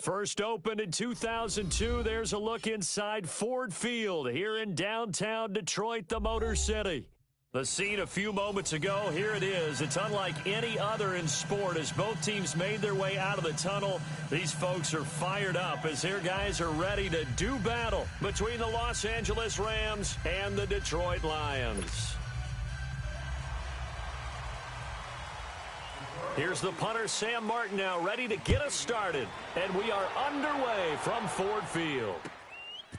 First opened in 2002, there's a look inside Ford Field here in downtown Detroit, the Motor City. The scene a few moments ago, here it is. It's unlike any other in sport as both teams made their way out of the tunnel. These folks are fired up as their guys are ready to do battle between the Los Angeles Rams and the Detroit Lions. Here's the punter, Sam Martin, now ready to get us started. And we are underway from Ford Field.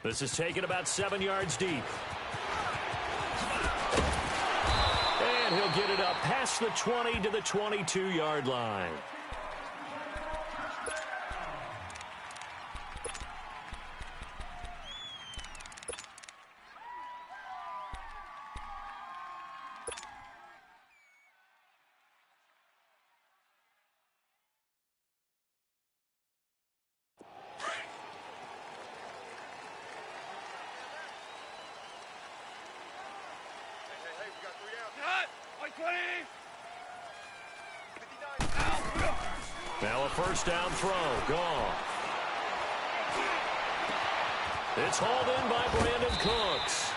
This is taken about 7 yards deep. And he'll get it up past the 20 to the 22-yard line. Now a first down throw, gone. It's hauled in by Brandon Cooks.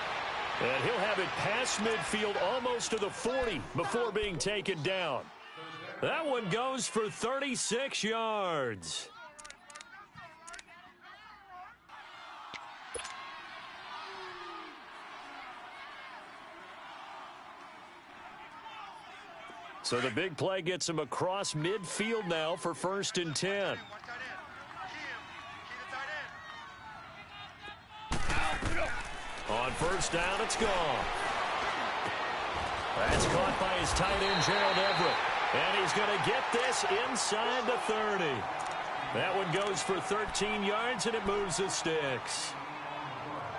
And he'll have it past midfield almost to the 40 before being taken down. That one goes for 36 yards. So the big play gets him across midfield now for 1st and 10. On first down, it's gone. That's caught by his tight end, Gerald Everett. And he's going to get this inside the 30. That one goes for 13 yards, and it moves the sticks.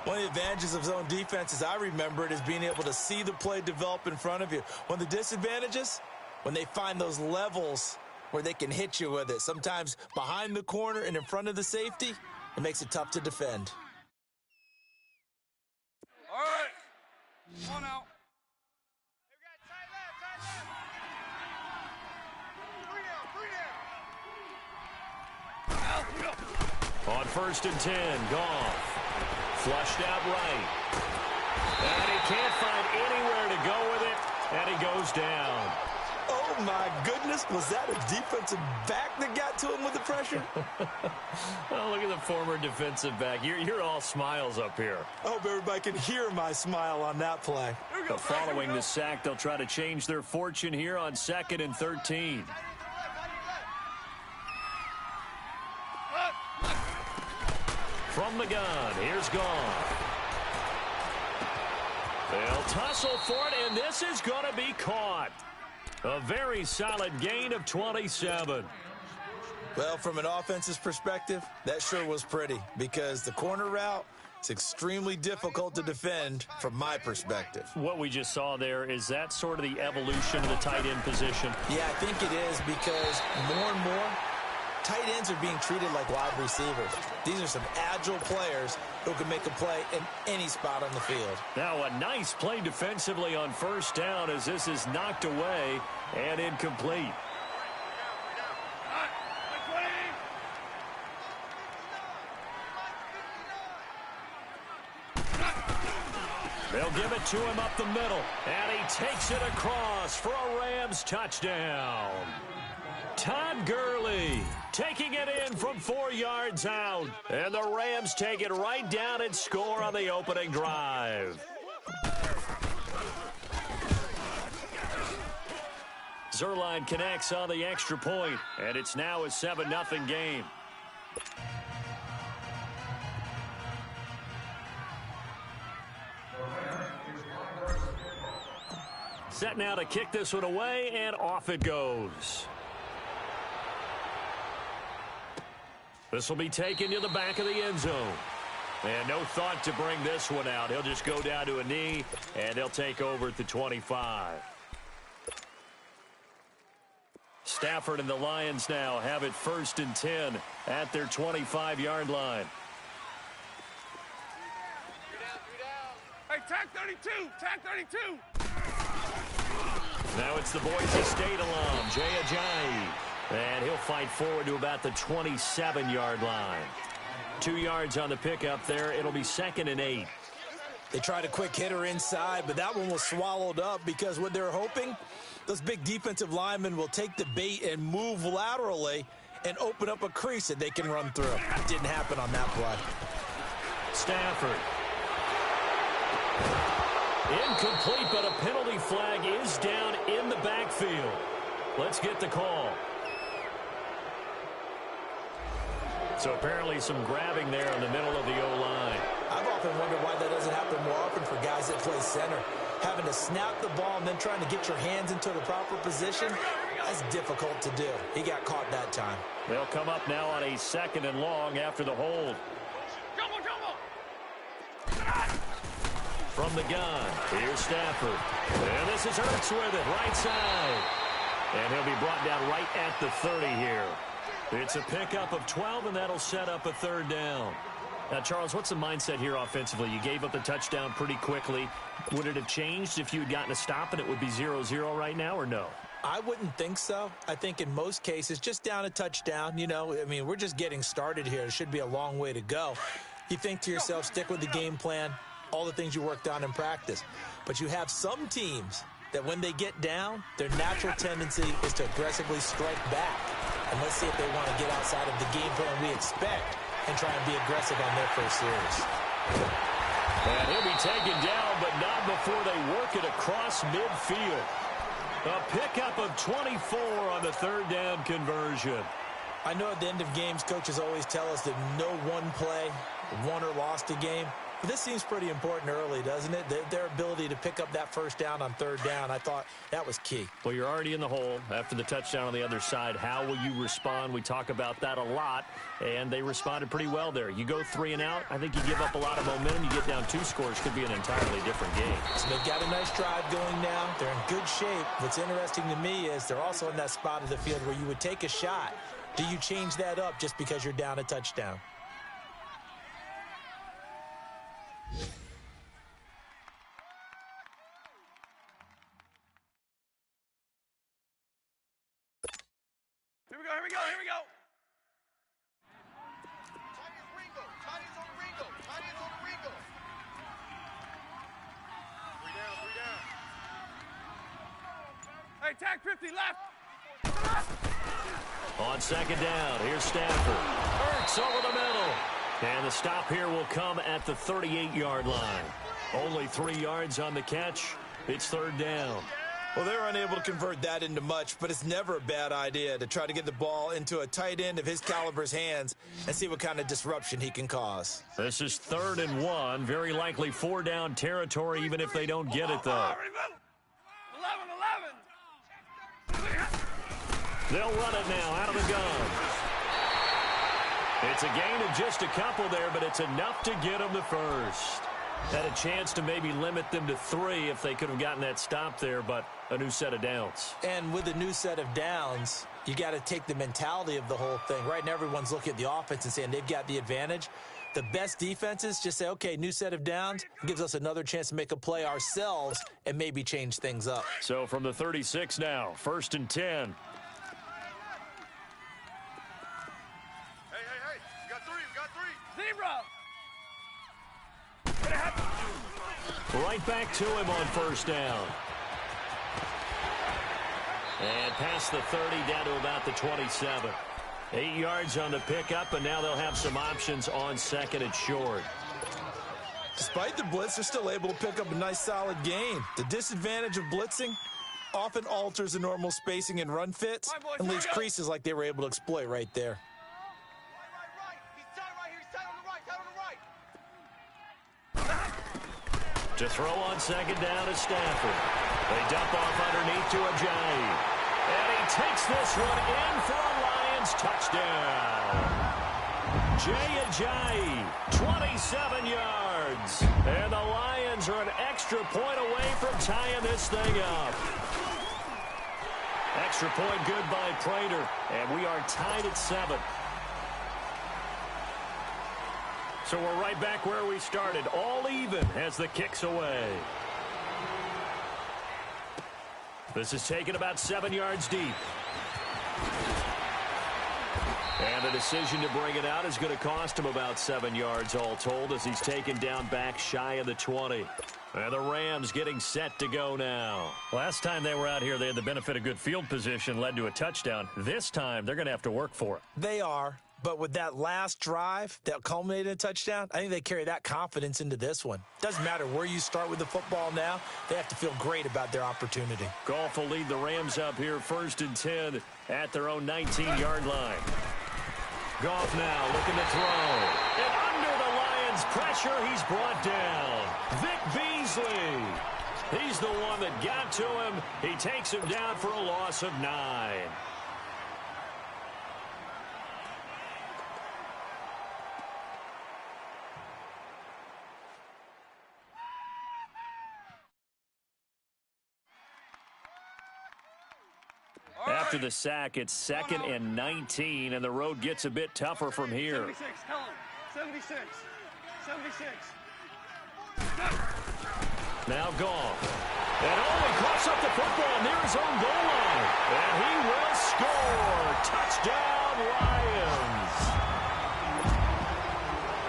One of the advantages of zone defense, as I remember it, is being able to see the play develop in front of you. One of the disadvantages, when they find those levels where they can hit you with it, sometimes behind the corner and in front of the safety, it makes it tough to defend. All right, come on out. On 1st and 10, Goff. Flushed out right. And he can't find anywhere to go with it, and he goes down. Oh, my goodness. Was that a defensive back that got to him with the pressure? Oh, look at the former defensive back. You're all smiles up here. I hope everybody can hear my smile on that play. Following the sack, they'll try to change their fortune here on 2nd and 13. From the gun, here's Goff. They'll tussle for it, and this is going to be caught. A very solid gain of 27. Well, from an offense's perspective, that sure was pretty because the corner route is extremely difficult to defend from my perspective. What we just saw there, is that sort of the evolution of the tight end position? Yeah, I think it is because more and more, tight ends are being treated like wide receivers. These are some agile players who can make a play in any spot on the field. Now a nice play defensively on first down as this is knocked away and incomplete. They'll give it to him up the middle, and he takes it across for a Rams touchdown. Todd Gurley taking it in from 4 yards out. And the Rams take it right down and score on the opening drive. Zuerlein connects on the extra point, and it's now a 7-0 game. Set now to kick this one away, and off it goes. This will be taken to the back of the end zone. And no thought to bring this one out. He'll just go down to a knee, and they'll take over at the 25. Stafford and the Lions now have it 1st and 10 at their 25-yard line. Hey, tag 32, tag 32. Now it's the Boise State alum, Jay Ajayi. And he'll fight forward to about the 27-yard line. 2 yards on the pickup there. It'll be 2nd and 8. They tried a quick hitter inside, but that one was swallowed up because what they're hoping, those big defensive linemen will take the bait and move laterally and open up a crease that they can run through. It didn't happen on that play. Stafford. Incomplete, but a penalty flag is down in the backfield. Let's get the call. So apparently some grabbing there in the middle of the O-line. I've often wondered why that doesn't happen more often for guys that play center. Having to snap the ball and then trying to get your hands into the proper position, that's difficult to do. He got caught that time. They'll come up now on a 2nd and long after the hold. From the gun, here's Stafford. And this is Hurts with it, right side. And he'll be brought down right at the 30 here. It's a pickup of 12, and that'll set up a 3rd down. Now, Charles, what's the mindset here offensively? You gave up the touchdown pretty quickly. Would it have changed if you had gotten a stop and it would be 0-0 right now, or no? I wouldn't think so. I think in most cases, just down a touchdown, you know, I mean, we're just getting started here. It should be a long way to go. You think to yourself, stick with the game plan, all the things you worked on in practice. But you have some teams that when they get down, their natural tendency is to aggressively strike back. And let's see if they want to get outside of the game plan we expect and try and be aggressive on their first series. And he'll be taken down, but not before they work it across midfield. A pickup of 24 on the 3rd down conversion. I know at the end of games, coaches always tell us that no one play won or lost a game. But this seems pretty important early, doesn't it? Their ability to pick up that 1st down on 3rd down, I thought that was key. Well, you're already in the hole after the touchdown on the other side. How will you respond? We talk about that a lot, and they responded pretty well there. You go 3 and out, I think you give up a lot of momentum. You get down 2 scores, could be an entirely different game. So they've got a nice drive going now. They're in good shape. What's interesting to me is they're also in that spot of the field where you would take a shot. Do you change that up just because you're down a touchdown? Here we go. Tiny's on Ringo. 3 down. Hey, tag 50 left. On 2nd down, here's Stafford. Hurts over the middle. And the stop here will come at the 38-yard line. Only 3 yards on the catch. It's 3rd down. Well, they're unable to convert that into much, but it's never a bad idea to try to get the ball into a tight end of his caliber's hands and see what kind of disruption he can cause. This is 3rd and 1. Very likely 4-down territory, even if they don't get it, though. 11. They'll run it now out of the gun. It's a gain of just a couple there, but it's enough to get them the first. Had a chance to maybe limit them to 3 if they could have gotten that stop there, but a new set of downs. And with a new set of downs, you got to take the mentality of the whole thing. Right now, everyone's looking at the offense and saying they've got the advantage. The best defenses just say, okay, new set of downs, gives us another chance to make a play ourselves and maybe change things up. So from the 36 now, 1st and 10. Hey, you got 3. Zebra. Right back to him on 1st down. And past the 30, down to about the 27. 8 yards on the pickup, and now they'll have some options on 2nd and short. Despite the blitz, they're still able to pick up a nice, solid gain. The disadvantage of blitzing often alters the normal spacing and run fits and leaves creases like they were able to exploit right there. Right. He's tight right here. He's tight on the right. To throw on 2nd down is Stafford. They dump off underneath to Ajayi. And he takes this one in for a Lions touchdown. Jay Ajayi, 27 yards. And the Lions are an extra point away from tying this thing up. Extra point good by Prater. And we are tied at 7. So we're right back where we started, all even as the kick's away. This is taken about 7 yards deep. And the decision to bring it out is going to cost him about 7 yards all told as he's taken down back shy of the 20. And the Rams getting set to go now. Last time they were out here, they had the benefit of good field position, led to a touchdown. This time, they're going to have to work for it. They are. But with that last drive that culminated in a touchdown, I think they carry that confidence into this one. Doesn't matter where you start with the football now. They have to feel great about their opportunity. Goff will lead the Rams up here 1st and 10 at their own 19-yard line. Goff now looking to throw. And under the Lions' pressure, he's brought down. Vic Beasley. He's the one that got to him. He takes him down for a loss of 9. After the sack, it's 2nd and 19, and the road gets a bit tougher from here. 76, tell him. 76. 76. Now Goff. And he crossed up the football near his own goal line. And he will score. Touchdown, Lions.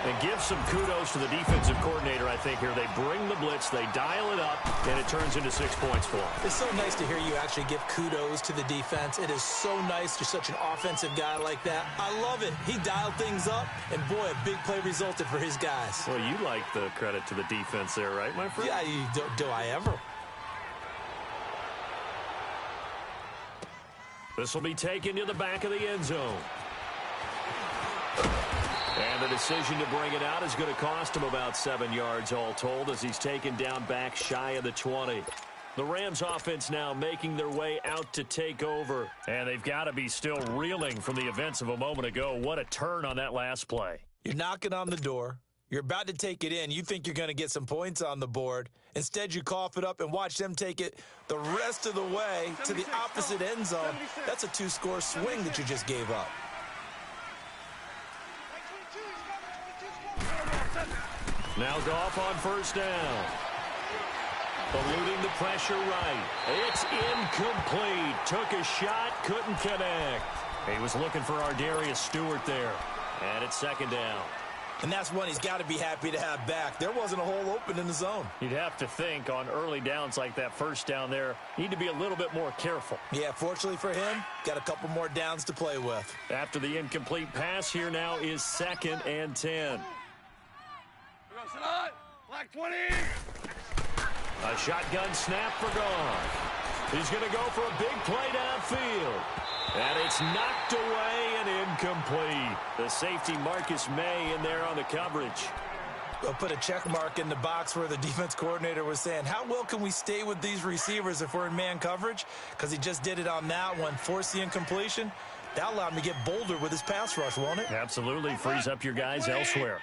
And give some kudos to the defensive coordinator, I think, here. They bring the blitz, they dial it up, and it turns into 6 points for them. It's so nice to hear you actually give kudos to the defense. It is so nice. You're such an offensive guy like that. I love it. He dialed things up, and boy, a big play resulted for his guys. Well, you like the credit to the defense there, right, my friend? Yeah, do I ever? This will be taken to the back of the end zone. And the decision to bring it out is going to cost him about 7 yards all told as he's taken down back shy of the 20. The Rams offense now making their way out to take over. And they've got to be still reeling from the events of a moment ago. What a turn on that last play. You're knocking on the door. You're about to take it in. You think you're going to get some points on the board. Instead, you cough it up and watch them take it the rest of the way to the opposite end zone. That's a 2-score swing that you just gave up. Now Goff on 1st down. Eluding the pressure right. It's incomplete. Took a shot, couldn't connect. He was looking for Ardarius Stewart there. And it's 2nd down. And that's one he's got to be happy to have back. There wasn't a hole open in the zone. You'd have to think on early downs like that 1st down there, need to be a little bit more careful. Yeah, fortunately for him, got a couple more downs to play with. After the incomplete pass, here now is 2nd and 10. Black 20. A shotgun snap for Goff. He's going to go for a big play downfield. And it's knocked away and incomplete. The safety Marcus May in there on the coverage. We'll put a check mark in the box where the defense coordinator was saying, how well can we stay with these receivers if we're in man coverage? Because he just did it on that one, forced the incompletion. That allowed him to get bolder with his pass rush, won't it? Absolutely. Frees up your guys elsewhere.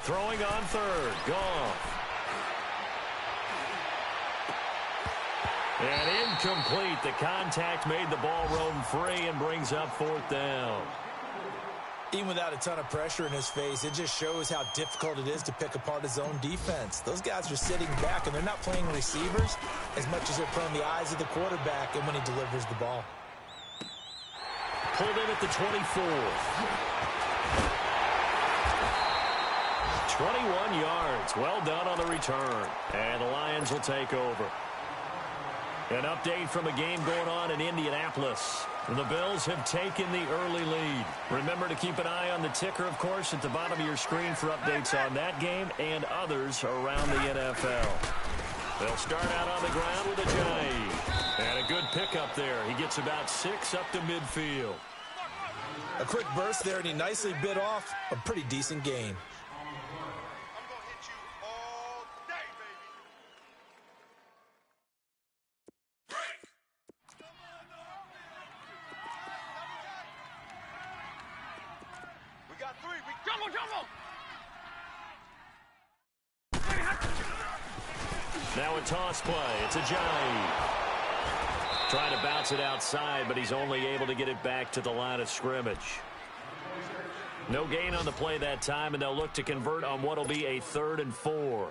Throwing on 3rd, Goff. And incomplete. The contact made the ball roam free and brings up 4th down. Even without a ton of pressure in his face, it just shows how difficult it is to pick apart his own defense. Those guys are sitting back, and they're not playing receivers as much as they're playing the eyes of the quarterback and when he delivers the ball. Pulled in at the 24. 21 yards. Well done on the return. And the Lions will take over. An update from a game going on in Indianapolis. The Bills have taken the early lead. Remember to keep an eye on the ticker, of course, at the bottom of your screen for updates on that game and others around the NFL. They'll start out on the ground with a jive. And a good pickup there. He gets about 6 up to midfield. A quick burst there, and he nicely bit off a pretty decent gain. Now a toss play. It's Ajayi. Trying to bounce it outside, but he's only able to get it back to the line of scrimmage. No gain on the play that time, and they'll look to convert on what will be a 3rd and 4.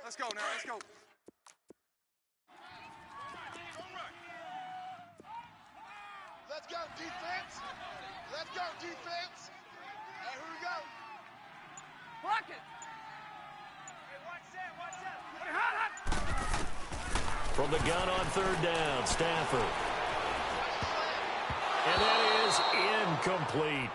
Let's go now, let's go. Let's go, defense. Let's go, defense. Hey, here we go. Block it. Hey, watch that. Hey, hot. From the gun on 3rd down, Stafford. And that is incomplete.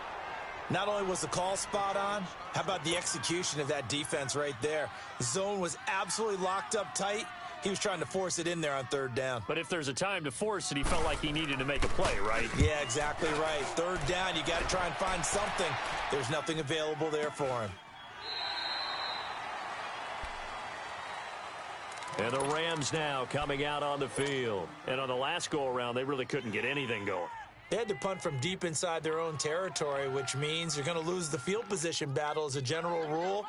Not only was the call spot on, how about the execution of that defense right there? The zone was absolutely locked up tight. He was trying to force it in there on 3rd down. But if there's a time to force it, he felt like he needed to make a play, right? Yeah, exactly right. 3rd down, you got to try and find something. There's nothing available there for him. And the Rams now coming out on the field. And on the last go-around, they really couldn't get anything going. They had to punt from deep inside their own territory, which means you're going to lose the field position battle as a general rule.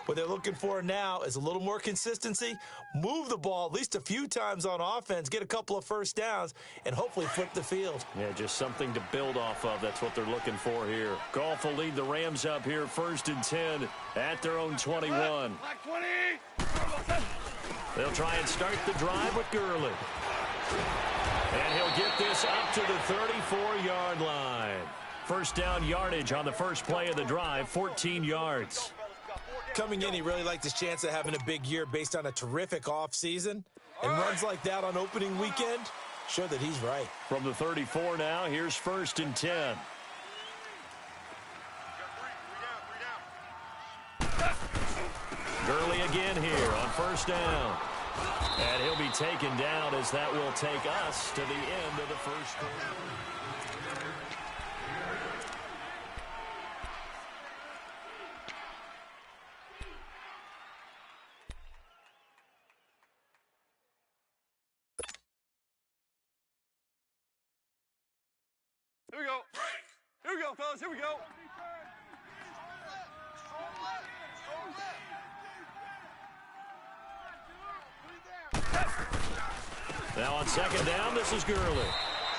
What they're looking for now is a little more consistency, move the ball at least a few times on offense, get a couple of 1st downs, and hopefully flip the field. Yeah, just something to build off of. That's what they're looking for here. Goff will lead the Rams up here 1st and 10 at their own 21. Black 20. They'll try and start the drive with Gurley. And he'll get this up to the 34-yard line. 1st down yardage on the first play of the drive, 14 yards. Coming in, he really liked his chance of having a big year based on a terrific offseason. And runs like that on opening weekend show that he's right. From the 34 now, here's 1st and 10. Gurley again here on 1st down. And he'll be taken down as that will take us to the end of the 1st quarter. Here we go. Here we go, fellas. Here we go. Now on 2nd down, this is Gurley.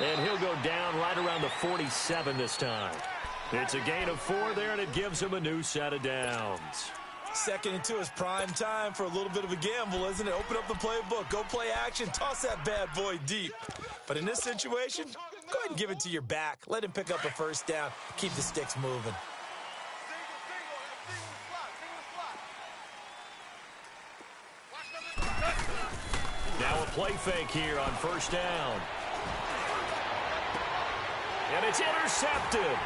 And he'll go down right around the 47 this time. It's a gain of 4 there, and it gives him a new set of downs. 2nd and 2 is prime time for a little bit of a gamble, isn't it? Open up the playbook, go play action, toss that bad boy deep. But in this situation, go ahead and give it to your back. Let him pick up a 1st down. Keep the sticks moving. Now a play fake here on 1st down. And it's intercepted.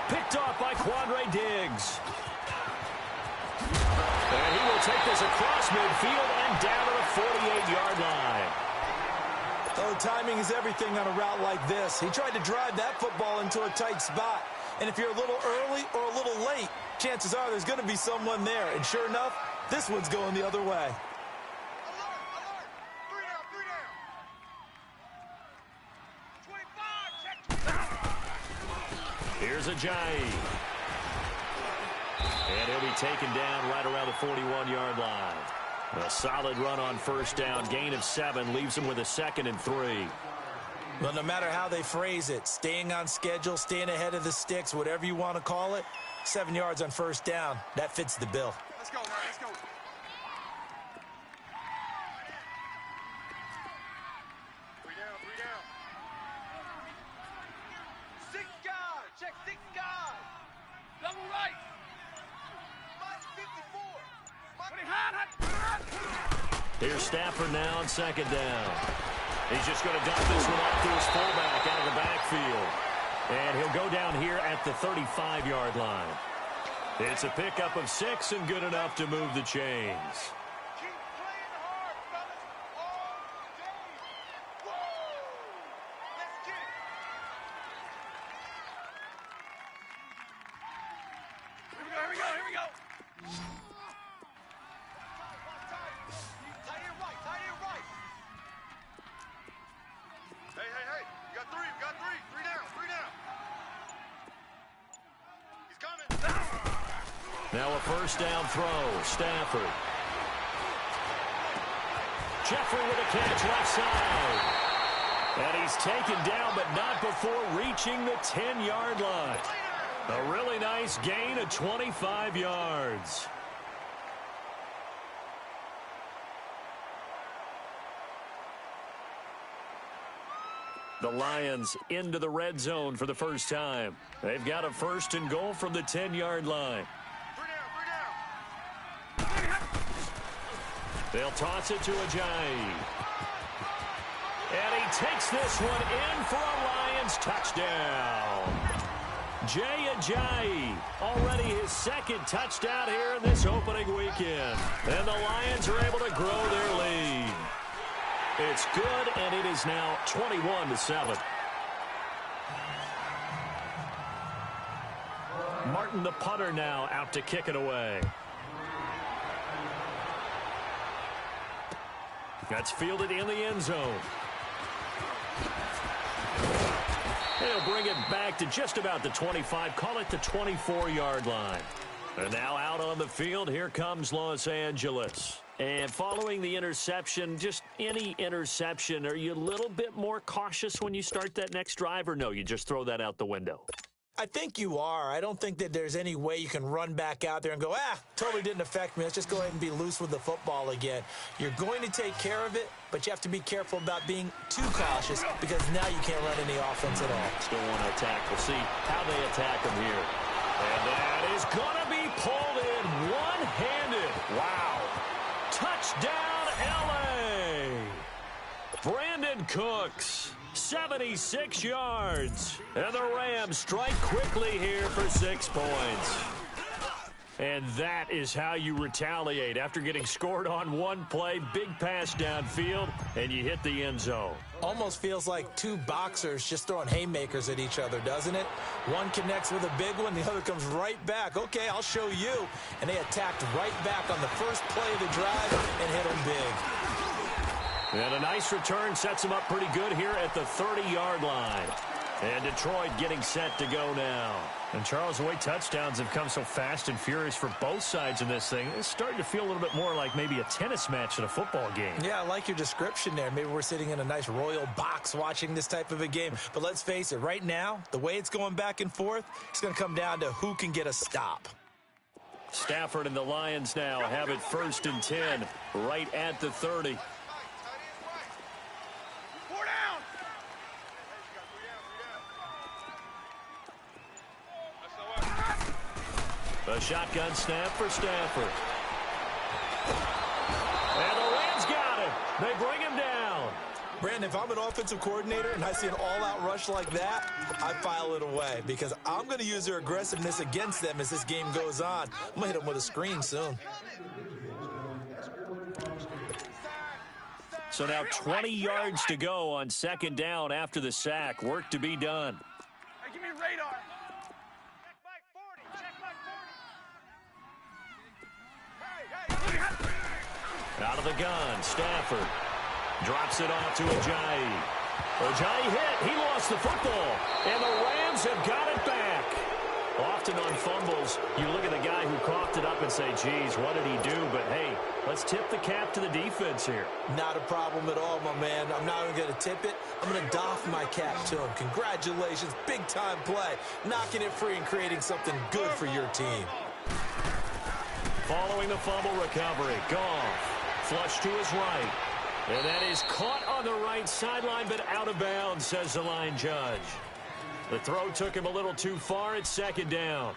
Picked off by Quandre Diggs. And he will take this across midfield and down to the 48-yard line. Oh, timing is everything on a route like this. He tried to drive that football into a tight spot. And if you're a little early or a little late, chances are there's going to be someone there. And sure enough, this one's going the other way. Here's Ajayi. And he'll be taken down right around the 41-yard line. A solid run on 1st down. Gain of 7 leaves him with a 2nd and 3. Well, no matter how they phrase it, staying on schedule, staying ahead of the sticks, whatever you want to call it, 7 yards on 1st down, that fits the bill. Let's go now, let's go. 3 down, 3 down. 6 guys. Check 6 guys. Double right. Mike 54. Here's Stafford now on 2nd down. He's just going to dump this one off to his fullback out of the backfield. And he'll go down here at the 35-yard line. It's a pickup of 6 and good enough to move the chains. Keep playing hard, fellas. All day. Woo! Let's get it. Here we go, here we go. Tight end right, tight end right. Hey, hey, hey. We got 3, we got 3. 3 down, 3 down. He's coming. Now a 1st down throw. Stafford. Jeffrey with a catch left side. And he's taken down, but not before reaching the 10-yard line. A really nice gain of 25 yards. The Lions into the red zone for the first time. They've got a 1st and goal from the 10-yard line. They'll toss it to Ajayi. And he takes this one in for a Lions touchdown. Jay Ajayi, already his 2nd touchdown here in this opening weekend. And the Lions are able to grow their lead. It's good, and it is now 21-7. Martin, the punter, now out to kick it away. That's fielded in the end zone. He'll bring it back to just about the 25, call it the 24-yard line. And now out on the field, here comes Los Angeles. And following the interception, just any interception, are you a little bit more cautious when you start that next drive, or no, you just throw that out the window? I think you are. I don't think that there's any way you can run back out there and go, totally didn't affect me. Let's just go ahead and be loose with the football again. You're going to take care of it, but you have to be careful about being too cautious because now you can't run any offense at all. Still want to attack. We'll see how they attack him here. And that is going to be pulled in one-handed. Wow. Touchdown, L.A. Brandon Cooks, 76 yards. And the Rams strike quickly here for 6 points. And that is how you retaliate after getting scored on one play, big pass downfield, and you hit the end zone. Almost feels like 2 boxers just throwing haymakers at each other, doesn't it? One connects with a big one, the other comes right back. Okay, I'll show you. And they attacked right back on the first play of the drive and hit them big. And a nice return sets them up pretty good here at the 30-yard line. And Detroit getting set to go now. And Charles, the way touchdowns have come so fast and furious for both sides in this thing, it's starting to feel a little bit more like maybe a tennis match in a football game. Yeah, I like your description there. Maybe we're sitting in a nice royal box watching this type of a game. But let's face it, right now, the way it's going back and forth, it's going to come down to who can get a stop. Stafford and the Lions now have it 1st and 10 right at the 30. A shotgun snap for Stafford. And the Rams got him. They bring him down. Brandon, if I'm an offensive coordinator and I see an all-out rush like that, I file it away because I'm going to use their aggressiveness against them as this game goes on. I'm going to hit them with a screen soon. So now 20 yards to go on 2nd down after the sack. Work to be done. Hey, give me radar. Check back 40. Check back 40. Hey. Out of the gun, Stafford drops it off to Ajayi. Ajayi hit. He lost the football. And the Rams have got it back. Often on fumbles, you look at the guy who coughed it up and say, geez, what did he do? But, hey, let's tip the cap to the defense here. Not a problem at all, my man. I'm not even going to tip it. I'm going to doff my cap to him. Congratulations. Big-time play. Knocking it free and creating something good for your team. Following the fumble recovery, Goff flush to his right. And that is caught on the right sideline, but out of bounds, says the line judge. The throw took him a little too far at 2nd down.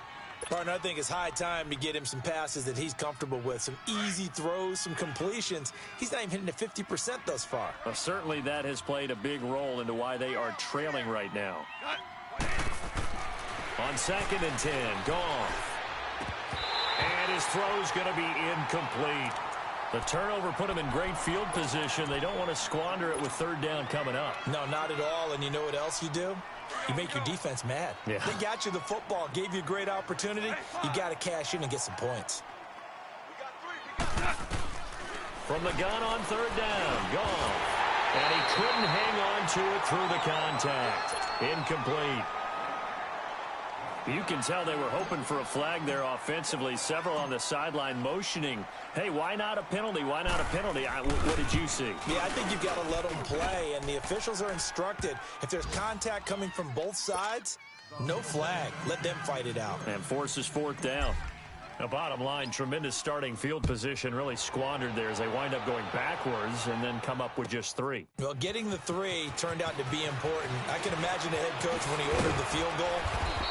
Partner, I think it's high time to get him some passes that he's comfortable with. Some easy throws, some completions. He's not even hitting the 50% thus far. Well, certainly that has played a big role into why they are trailing right now. On 2nd and 10, Goff. And his throw's going to be incomplete. The turnover put him in great field position. They don't want to squander it with 3rd down coming up. No, not at all. And you know what else you do? You make your defense mad. Yeah. They got you the football, gave you a great opportunity. You got to cash in and get some points. From the gun on 3rd down, Goff. And he couldn't hang on to it through the contact. Incomplete. You can tell they were hoping for a flag there offensively. Several on the sideline motioning, hey, why not a penalty? Why not a penalty? What did you see? Yeah, I think you've got to let them play, and the officials are instructed. If there's contact coming from both sides, no flag. Let them fight it out. And forces fourth down. The bottom line, tremendous starting field position, really squandered there as they wind up going backwards and then come up with just 3. Well, getting the 3 turned out to be important. I can imagine the head coach when he ordered the field goal.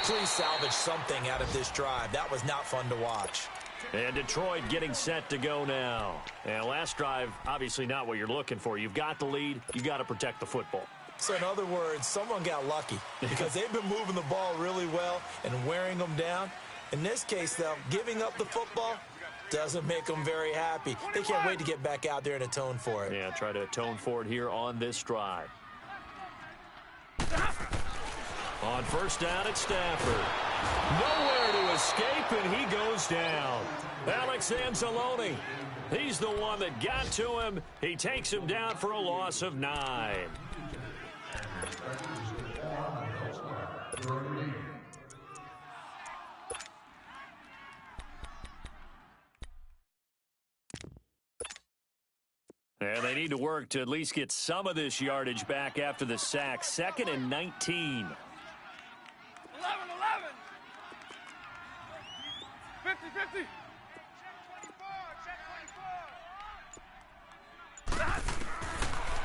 Please salvage something out of this drive. That was not fun to watch. And Detroit getting set to go now. And last drive, obviously not what you're looking for. You've got the lead. You've got to protect the football. So in other words, someone got lucky because they've been moving the ball really well and wearing them down. In this case, though, giving up the football doesn't make them very happy. They can't wait to get back out there and atone for it. Yeah, try to atone for it here on this drive. On first down at Stafford. Nowhere to escape, and he goes down. Alex Anzalone, he's the one that got to him. He takes him down for a loss of 9. And they need to work to at least get some of this yardage back after the sack. 2nd and 19. 11, 50, 50.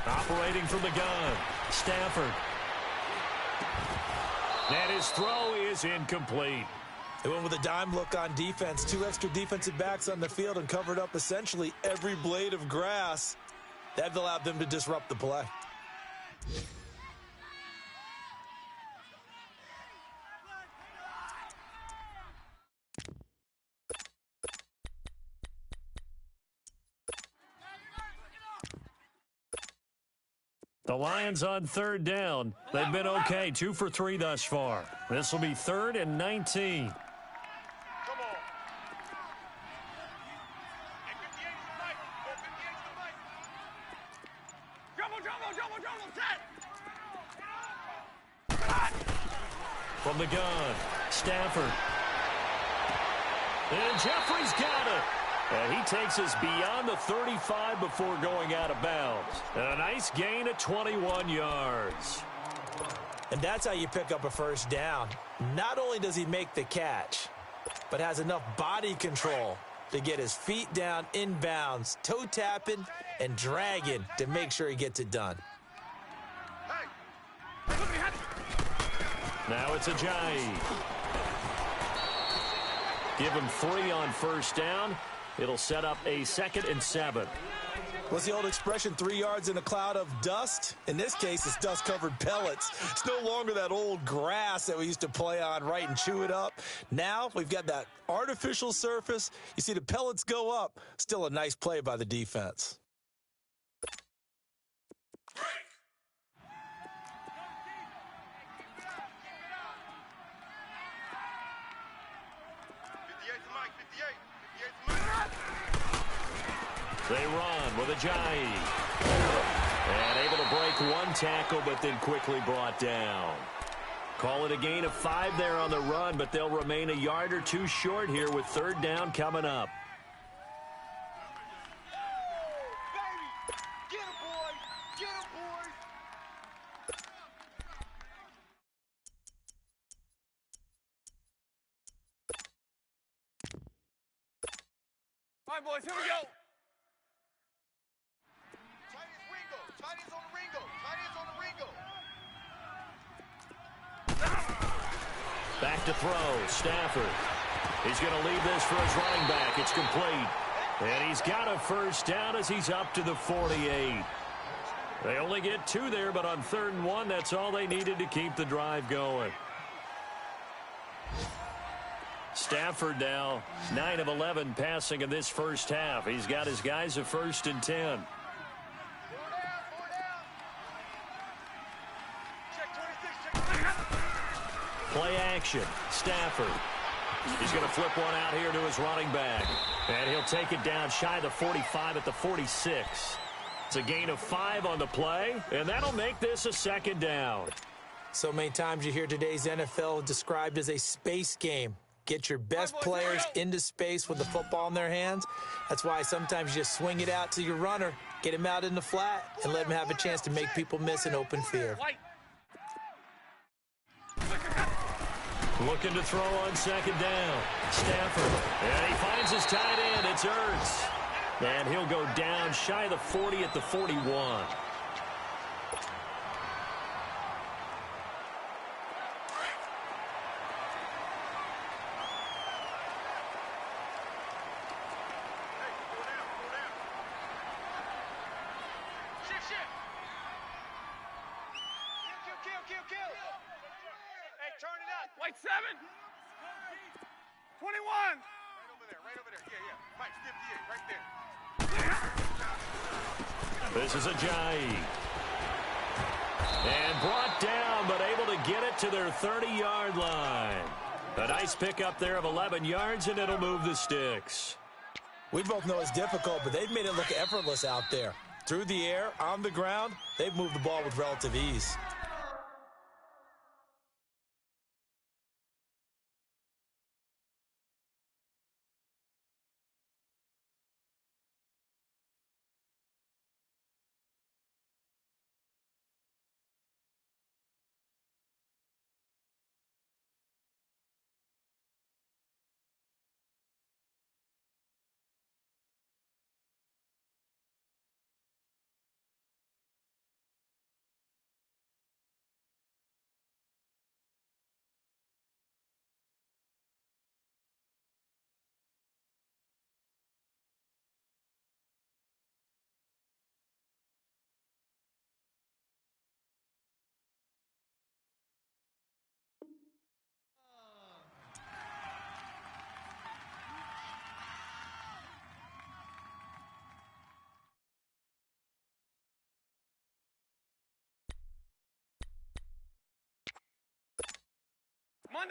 Operating from the gun, Stafford. And his throw is incomplete. They went with a dime look on defense. 2 extra defensive backs on the field and covered up essentially every blade of grass. That allowed them to disrupt the play. The Lions on 3rd down. They've been okay, 2 for 3 thus far. This will be 3rd and 19. Come on. Hey, 58's the mic. 58's the mic. Double, set. From the gun, Stafford. And Jeffrey's got it. And he takes us beyond the 35 before going out of bounds. A nice gain of 21 yards. And that's how you pick up a first down. Not only does he make the catch, but has enough body control to get his feet down inbounds, toe tapping and dragging to make sure he gets it done. Now it's Ajayi. Give him 3 on first down. It'll set up a 2nd and 7. What's the old expression, 3 yards in a cloud of dust? In this case, it's dust-covered pellets. It's no longer that old grass that we used to play on, right, and chew it up. Now we've got that artificial surface. You see the pellets go up. Still a nice play by the defense. They run with Ajayi. And able to break 1 tackle, but then quickly brought down. Call it a gain of 5 there on the run, but they'll remain a yard or 2 short here with 3rd down coming up. Get him, boy! Get him, boy! All right, boys, here we go. Tight ends Ringo! Tight ends on the Ringo! Tight ends on the Ringo! Back to throw, Stafford. He's going to leave this for his running back. It's complete. And he's got a first down as he's up to the 48. They only get 2 there, but on 3rd and 1, that's all they needed to keep the drive going. Stafford now 9 of 11 passing in this first half. He's got his guys at 1st and 10. Play action. Stafford. He's going to flip one out here to his running back. And he'll take it down shy of the 45 at the 46. It's a gain of 5 on the play, and that'll make this a 2nd down. So many times you hear today's NFL described as a space game. Get your best players into space with the football in their hands. That's why sometimes you just swing it out to your runner, get him out in the flat, and let him have a chance to make people miss an open field. Looking to throw on second down. Stafford. And he finds his tight end. It's Ertz. And he'll go down shy of the 40 at the 41. White 7. 21. Right over there. Yeah. Mike, skip the 8 right there. This is Ajayi. And brought down, but able to get it to their 30-yard line. A nice pickup there of 11 yards, and it'll move the sticks. We both know it's difficult, but they've made it look effortless out there. Through the air, on the ground, they've moved the ball with relative ease.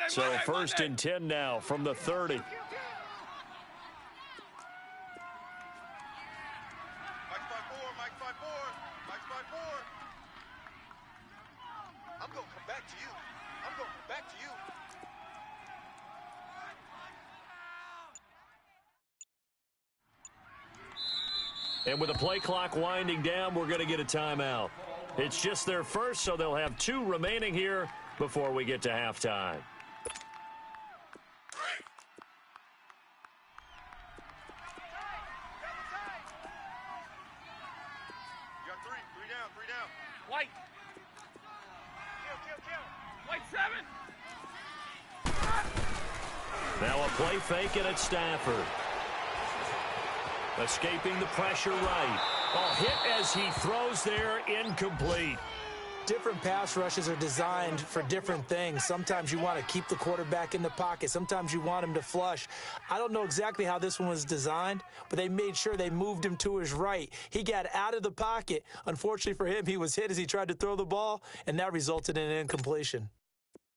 So first and 10 now from the 30. Mike's by 4. I'm going to come back to you. And with the play clock winding down, we're going to get a timeout. It's just their first, so they'll have 2 remaining here before we get to halftime. White. Kill. White 7. Now a play fake, and it's Stafford. Escaping the pressure right. Hit as he throws there, incomplete. Different pass rushes are designed for different things. Sometimes you want to keep the quarterback in the pocket. Sometimes you want him to flush. I don't know exactly how this one was designed, but they made sure they moved him to his right. He got out of the pocket. Unfortunately for him, he was hit as he tried to throw the ball, and that resulted in an incompletion.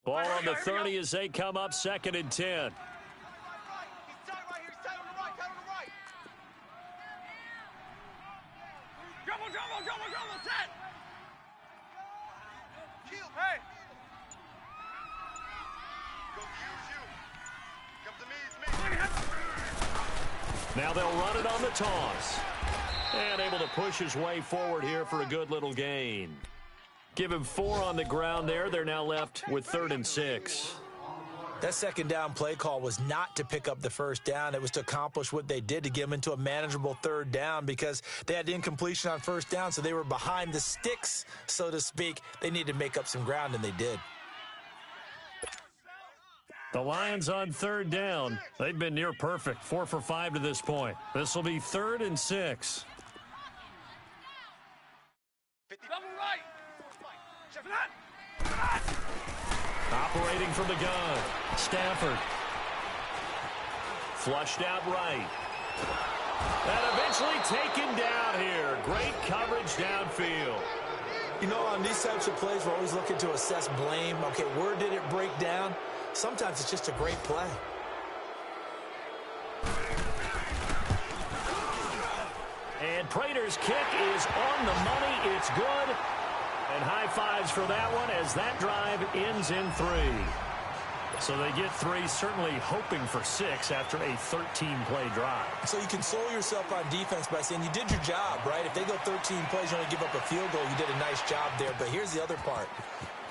Ball on the 30 as they come up second and 10. Double, set. Hey. Go use you. Come to me, it's me. Now they'll run it on the toss. And able to push his way forward here for a good little gain. Give him 4 on the ground there. They're now left with 3rd and 6. That second down play call was not to pick up the first down. It was to accomplish what they did, to get them into a manageable 3rd down, because they had incompletion on first down, so they were behind the sticks, so to speak. They needed to make up some ground, and they did. The Lions on 3rd down. They've been near perfect, 4 for 5 to this point. This will be 3rd and 6. Double right. Operating from the gun, Stafford. Flushed out right. And eventually taken down here. Great coverage downfield. You know, on these types of plays, we're always looking to assess blame. Okay, where did it break down? Sometimes it's just a great play. And Prater's kick is on the money. It's good. And high fives for that one as that drive ends in 3. So they get 3, certainly hoping for 6 after a 13-play drive. So you console yourself on defense by saying you did your job, right? If they go 13 plays, you only give up a field goal, you did a nice job there. But here's the other part.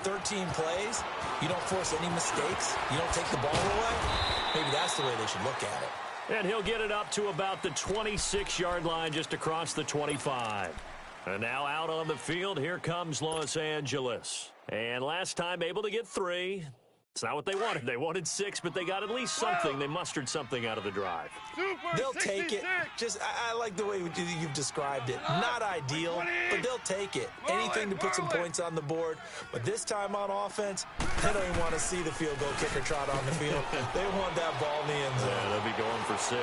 13 plays, you don't force any mistakes, you don't take the ball away. Maybe that's the way they should look at it. And he'll get it up to about the 26-yard line just across the 25. And now out on the field, here comes Los Angeles. And last time able to get 3. It's not what they wanted. They wanted 6, but they got at least something. They mustered something out of the drive. They'll take it. Just, I like the way you've described it. Not ideal, but they'll take it. Anything to put some points on the board. But this time on offense, they don't even want to see the field goal kicker trot on the field. They want that ball in the end zone. Yeah, they'll be going for 6.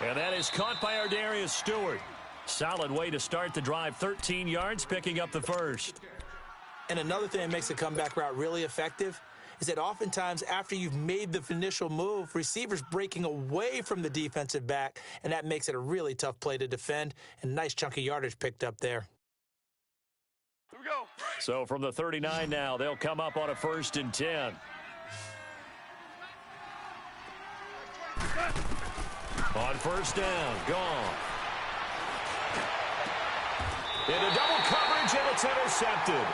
And that is caught by Ardarius Stewart. Solid way to start the drive. 13 yards, picking up the first. And another thing that makes the comeback route really effective is that oftentimes after you've made the initial move, receivers breaking away from the defensive back, and that makes it a really tough play to defend, and nice chunk of yardage picked up there. Here we go. So from the 39 now, they'll come up on a 1st and 10. On 1st down, gone. Into double coverage, and it's intercepted.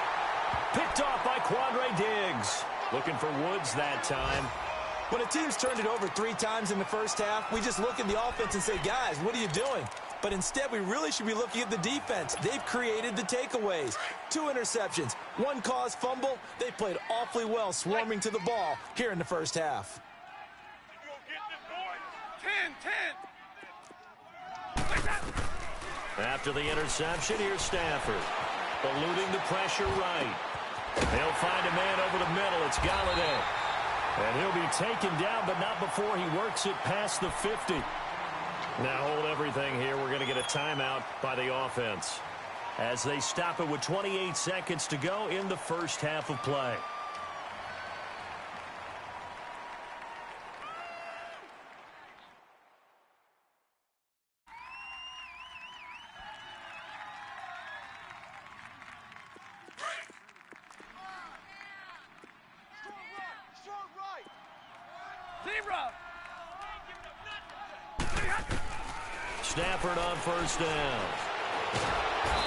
Picked off by Quandre Diggs. Looking for Woods that time. When a team's turned it over 3 times in the first half, we just look at the offense and say, guys, what are you doing? But instead, we really should be looking at the defense. They've created the takeaways. 2 interceptions, 1 caused fumble. They played awfully well swarming to the ball here in the first half. You gonna get this, boy? 10. After the interception, here's Stafford. Eluding the pressure right. They'll find a man over the middle. It's Galladay. And he'll be taken down, but not before he works it past the 50. Now hold everything here. We're going to get a timeout by the offense as they stop it with 28 seconds to go in the first half of play. Stafford on 1st down.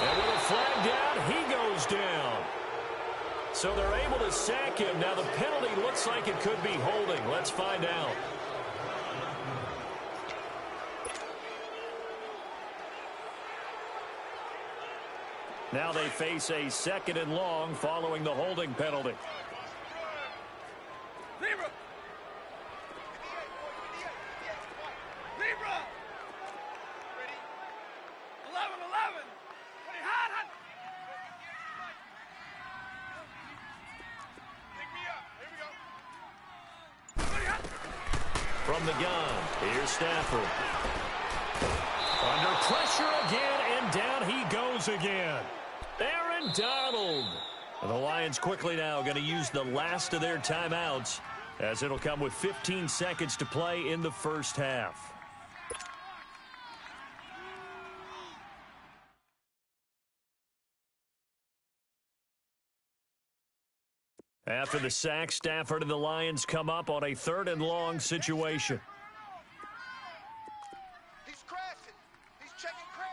And with a flag down, he goes down. So they're able to sack him. Now the penalty looks like it could be holding. Let's find out. Now they face a 2nd and long following the holding penalty. Libra. Libra. Ready? 11. Hot. Pick me up. Here we go. From the gun, here's Stafford. Under pressure again, and down he goes again. Aaron Donald. And the Lions quickly now going to use the last of their timeouts as it'll come with 15 seconds to play in the first half. After the sack, Stafford and the Lions come up on a 3rd and long situation. He's crashing. He's checking crash.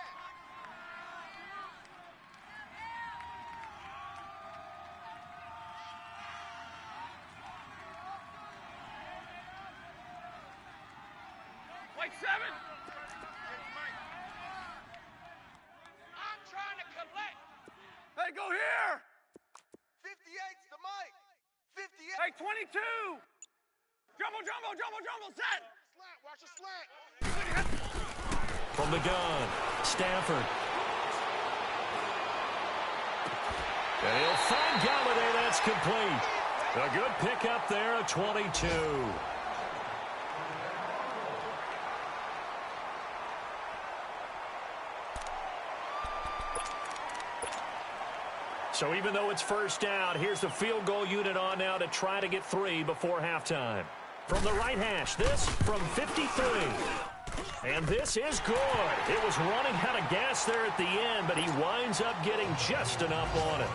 White 7. I'm trying to collect. Hey, go here. 58's the mic. 58. Hey, 22. Jumbo, set. Slant. Watch the slant. From the gun, Stafford. And he'll find Galladay. That's complete. A good pickup there, a 22. So even though it's 1st down, here's the field goal unit on now to try to get 3 before halftime. From the right hash, this from 53. And this is good. It was running out of gas there at the end, but he winds up getting just enough on it.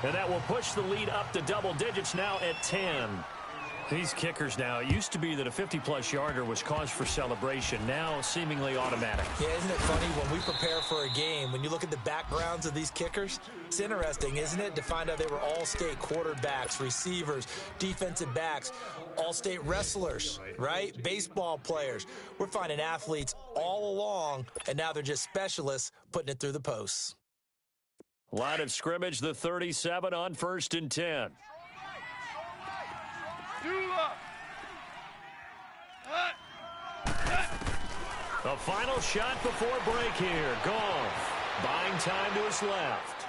And that will push the lead up to double digits now at 10. These kickers now, it used to be that a 50-plus yarder was cause for celebration. Now seemingly automatic. Yeah, isn't it funny when we prepare for a game, when you look at the backgrounds of these kickers, it's interesting, isn't it, to find out they were all-state quarterbacks, receivers, defensive backs, all-state wrestlers, right? Baseball players. We're finding athletes all along, and now they're just specialists putting it through the posts. Line of scrimmage, the 37 on 1st and 10. The final shot before break here. Goff buying time to his left.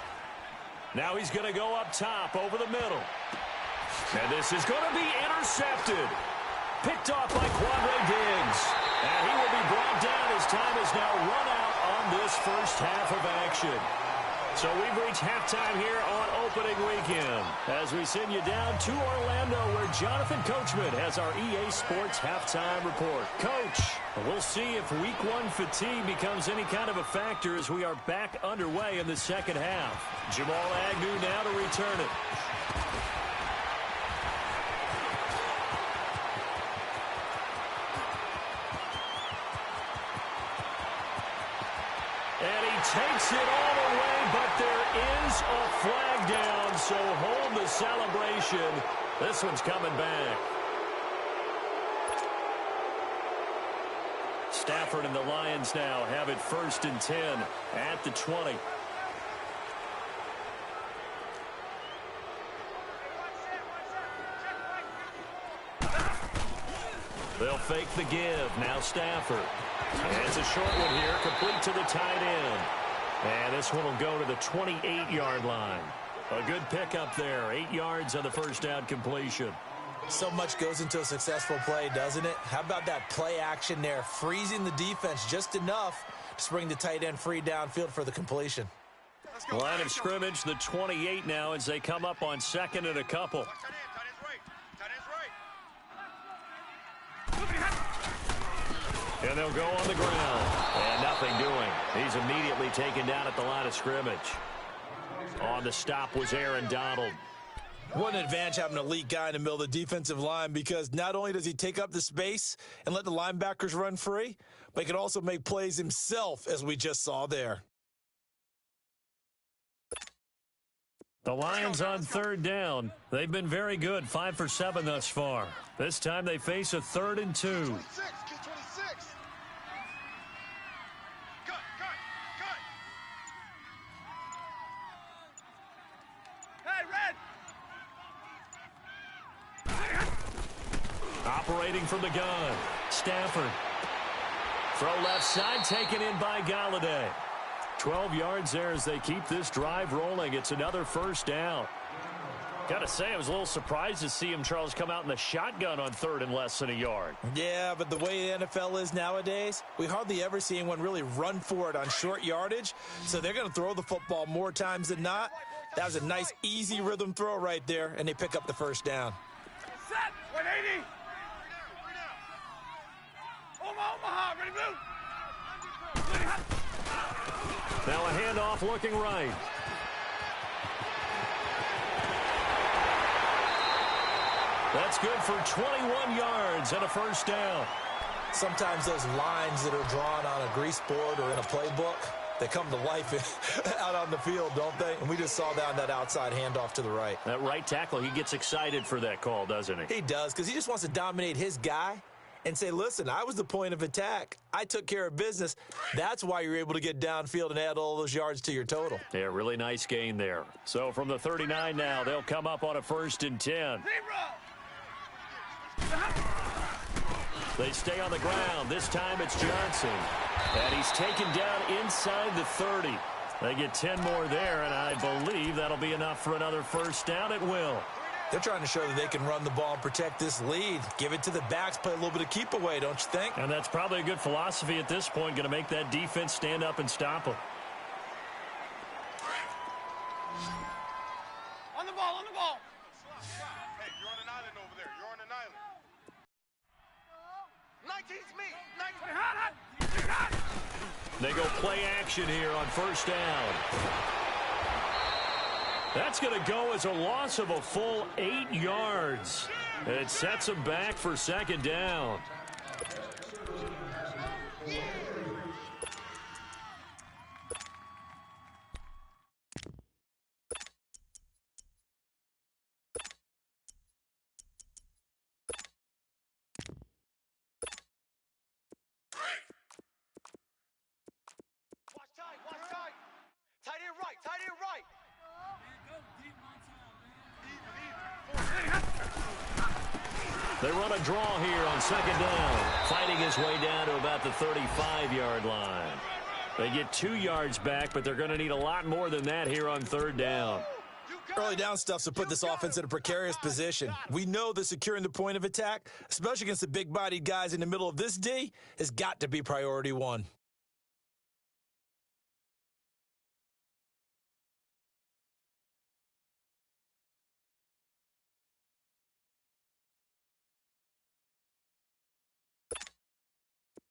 Now he's going to go up top over the middle. And this is going to be intercepted. Picked off by Quandre Diggs. And he will be brought down as time is now run out on this first half of action. So we've reached halftime here on opening weekend as we send you down to Orlando where Jonathan Coachman has our EA Sports halftime report. Coach, we'll see if week one fatigue becomes any kind of a factor as we are back underway in the second half. Jamal Agnew now to return it. And he takes it all the way, but there is a flag down, so hold the celebration. This one's coming back. Stafford and the Lions now have it 1st and 10 at the 20. They'll fake the give. Now Stafford. And it's a short one here, complete to the tight end. And this one will go to the 28-yard line. A good pickup there. 8 yards on the first down completion. So much goes into a successful play, doesn't it? How about that play action there, freezing the defense just enough to bring the tight end free downfield for the completion. Line of scrimmage, the 28 now as they come up on 2nd and a couple. And they'll go on the ground. And nothing doing. He's immediately taken down at the line of scrimmage. On the stop was Aaron Donald. What an advantage having an elite guy in the middle of the defensive line, because not only does he take up the space and let the linebackers run free, but he can also make plays himself, as we just saw there. The Lions on 3rd down. They've been very good, 5 for 7 thus far. This time they face a 3rd and 2. 26. Operating from the gun, Stafford. Throw left side, taken in by Galladay. 12 yards there as they keep this drive rolling. It's another first down. Got to say, I was a little surprised to see him, Charles, come out in the shotgun on 3rd and less than a yard. Yeah, but the way the NFL is nowadays, we hardly ever see anyone really run for it on short yardage. So they're going to throw the football more times than not. That was a nice, easy rhythm throw right there, and they pick up the first down. Set. 180. Omaha, ready, blue. Now a handoff looking right. That's good for 21 yards and a first down. Sometimes those lines that are drawn on a grease board or in a playbook, they come to life out on the field, don't they? And we just saw that on that outside handoff to the right. That right tackle, he gets excited for that call, doesn't he? He does, because he just wants to dominate his guy and say, listen, I was the point of attack. I took care of business. That's why you're able to get downfield and add all those yards to your total. Yeah, really nice gain there. So from the 39 now, they'll come up on a 1st and 10. They stay on the ground. This time it's Johnson. And he's taken down inside the 30. They get 10 more there, and I believe that'll be enough for another first down at will. They're trying to show that they can run the ball and protect this lead. Give it to the backs, play a little bit of keep away, don't you think? And that's probably a good philosophy at this point, going to make that defense stand up and stop them. On the ball, on the ball. Hey, you're on an island over there. You're on an island. 19 They go play action here on first down. That's going to go as a loss of a full 8 yards. It sets them back for second down. They run a draw here on second down, fighting his way down to about the 35-yard line. They get 2 yards back, but they're going to need a lot more than that here on third down. Early down stuff to put this offense in a precarious position. We know that securing the point of attack, especially against the big-bodied guys in the middle of this D, has got to be priority one.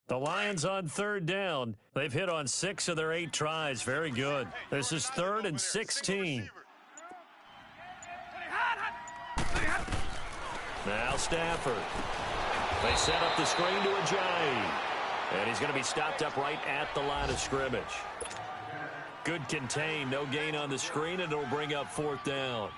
The Lions on third down. They've hit on 6 of their 8 tries. Very good. This is 3rd and 16. Now Stafford. They set up the screen to Ajayi. And he's going to be stopped up right at the line of scrimmage. Good contain. No gain on the screen, and it'll bring up 4th down.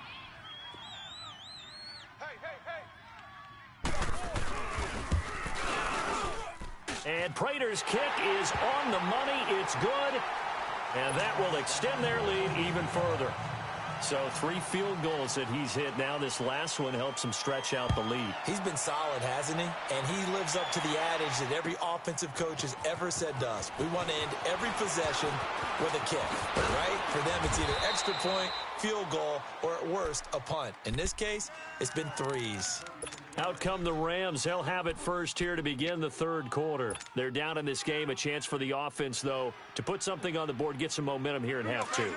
And Prater's kick is on the money. It's good. And that will extend their lead even further. So 3 field goals that he's hit. Now this last one helps him stretch out the lead. He's been solid, hasn't he? And he lives up to the adage that every offensive coach has ever said to us. We want to end every possession with a kick, right? For them, it's either extra point, field goal, or at worst, a punt. In this case, it's been 3s. Out come the Rams. They'll have it first here to begin the 3rd quarter. They're down in this game. A chance for the offense, though, to put something on the board, get some momentum here in half 2.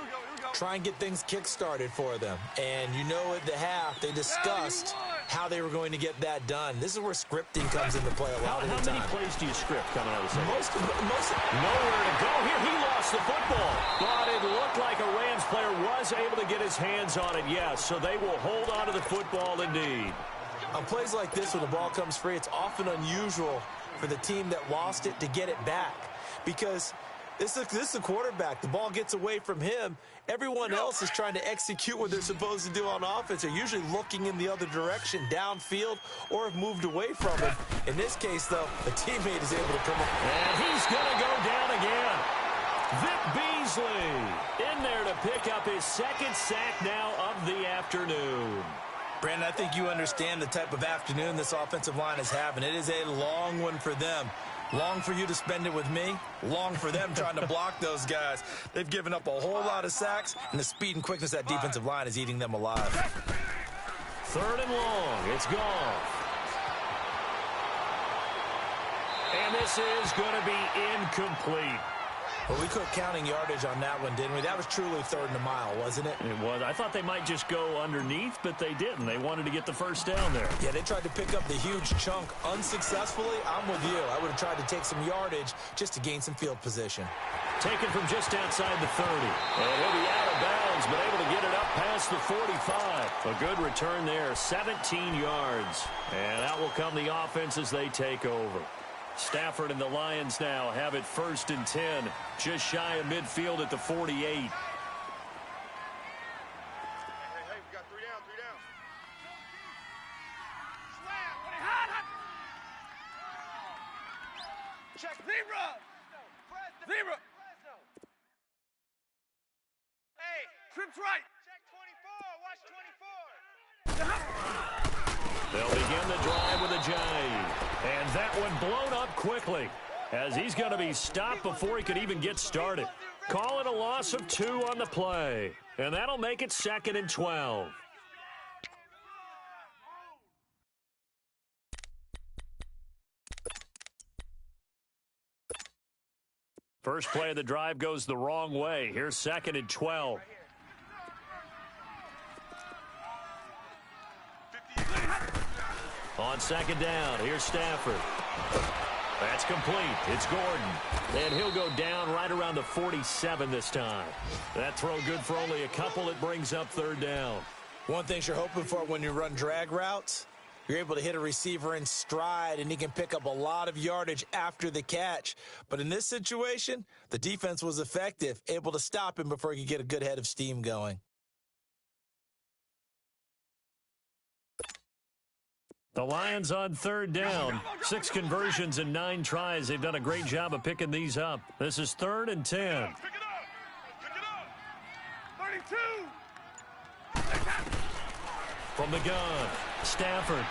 Try and get things kick-started for them. And you know at the half, they discussed how they were going to get that done. This is where scripting comes into play a lot of the time. How many plays do you script coming out of the second? Most. Nowhere to go here. He lost the football. But it looked like a Rams player was able to get his hands on it, yes. So they will hold on to the football indeed. On plays like this, when the ball comes free, it's often unusual for the team that lost it to get it back. Because this is the quarterback. The ball gets away from him. Everyone else is trying to execute what they're supposed to do on offense. They're usually looking in the other direction, downfield, or have moved away from him. In this case, though, a teammate is able to come up. And he's going to go down again. Vic Beasley in there to pick up his 2nd sack now of the afternoon. Brandon, I think you understand the type of afternoon this offensive line is having. It is a long one for them. Long for you to spend it with me. Long for them trying to block those guys. They've given up a whole lot of sacks, and the speed and quickness of that defensive line is eating them alive. 3rd and long. It's gone. And this is going to be incomplete. Well, we quit counting yardage on that one, didn't we? That was truly 3rd and a mile, wasn't it? It was. I thought they might just go underneath, but they didn't. They wanted to get the first down there. Yeah, they tried to pick up the huge chunk unsuccessfully. I'm with you. I would have tried to take some yardage just to gain some field position. Taken from just outside the 30. And he'll be out of bounds, but able to get it up past the 45. A good return there, 17 yards. And out will come the offense as they take over. Stafford and the Lions now have it 1st and 10, just shy of midfield at the 48. Hey, we got 3 down, 3 down. Check zebra. Zebra. Hey, trips right. Check 24. Watch 24. They'll begin the drive with Ajayi. And that one blown up quickly as he's going to be stopped before he could even get started. Call it a loss of 2 on the play. And that'll make it 2nd and 12. First play of the drive goes the wrong way. Here's 2nd and 12. On 2nd down, here's Stafford. That's complete. It's Gordon. And he'll go down right around the 47 this time. That throw good for only a couple. It brings up third down. One thing you're hoping for when you run drag routes, you're able to hit a receiver in stride, and he can pick up a lot of yardage after the catch. But in this situation, the defense was effective, able to stop him before he could get a good head of steam going. The Lions on third down. 6 conversions and 9 tries. They've done a great job of picking these up. This is 3rd and 10. Pick it up. Pick it up. 32. From the gun, Stafford.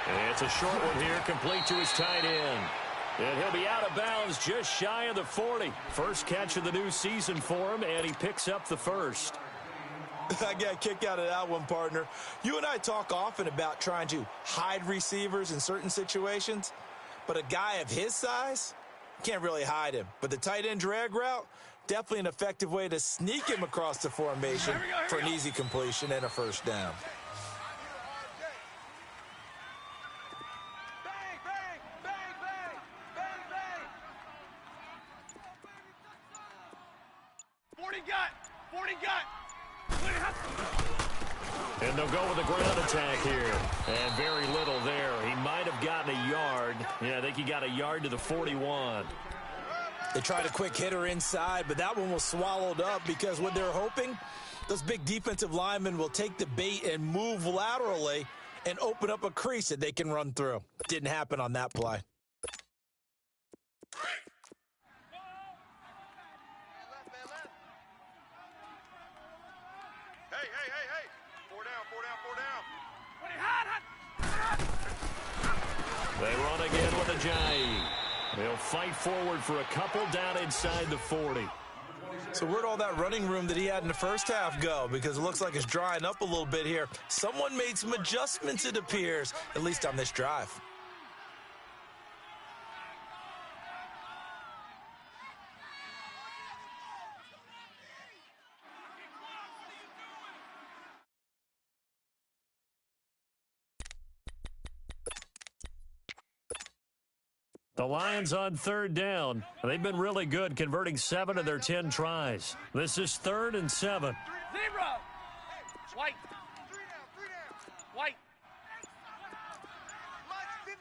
And it's a short one here, complete to his tight end. And he'll be out of bounds just shy of the 40. First catch of the new season for him, and he picks up the first. I got a kick out of that one, partner. You and I talk often about trying to hide receivers in certain situations, but a guy of his size, can't really hide him. But the tight end drag route, definitely an effective way to sneak him across the formation for an easy completion and a first down. And they'll go with a ground attack here. And very little there. He might have gotten a yard. Yeah, I think he got a yard to the 41. They tried a quick hitter inside, but that one was swallowed up because what they're hoping, those big defensive linemen will take the bait and move laterally and open up a crease that they can run through. Didn't happen on that play. Hey. 4 down. They run again with Ajayi. They'll fight forward for a couple down inside the 40. So where'd all that running room that he had in the first half go? Because it looks like it's drying up a little bit here. Someone made some adjustments, it appears, at least on this drive. The Lions on third down. They've been really good, converting 7 of their 10 tries. This is 3rd and 7. 0. White. 3 down. White. Mike's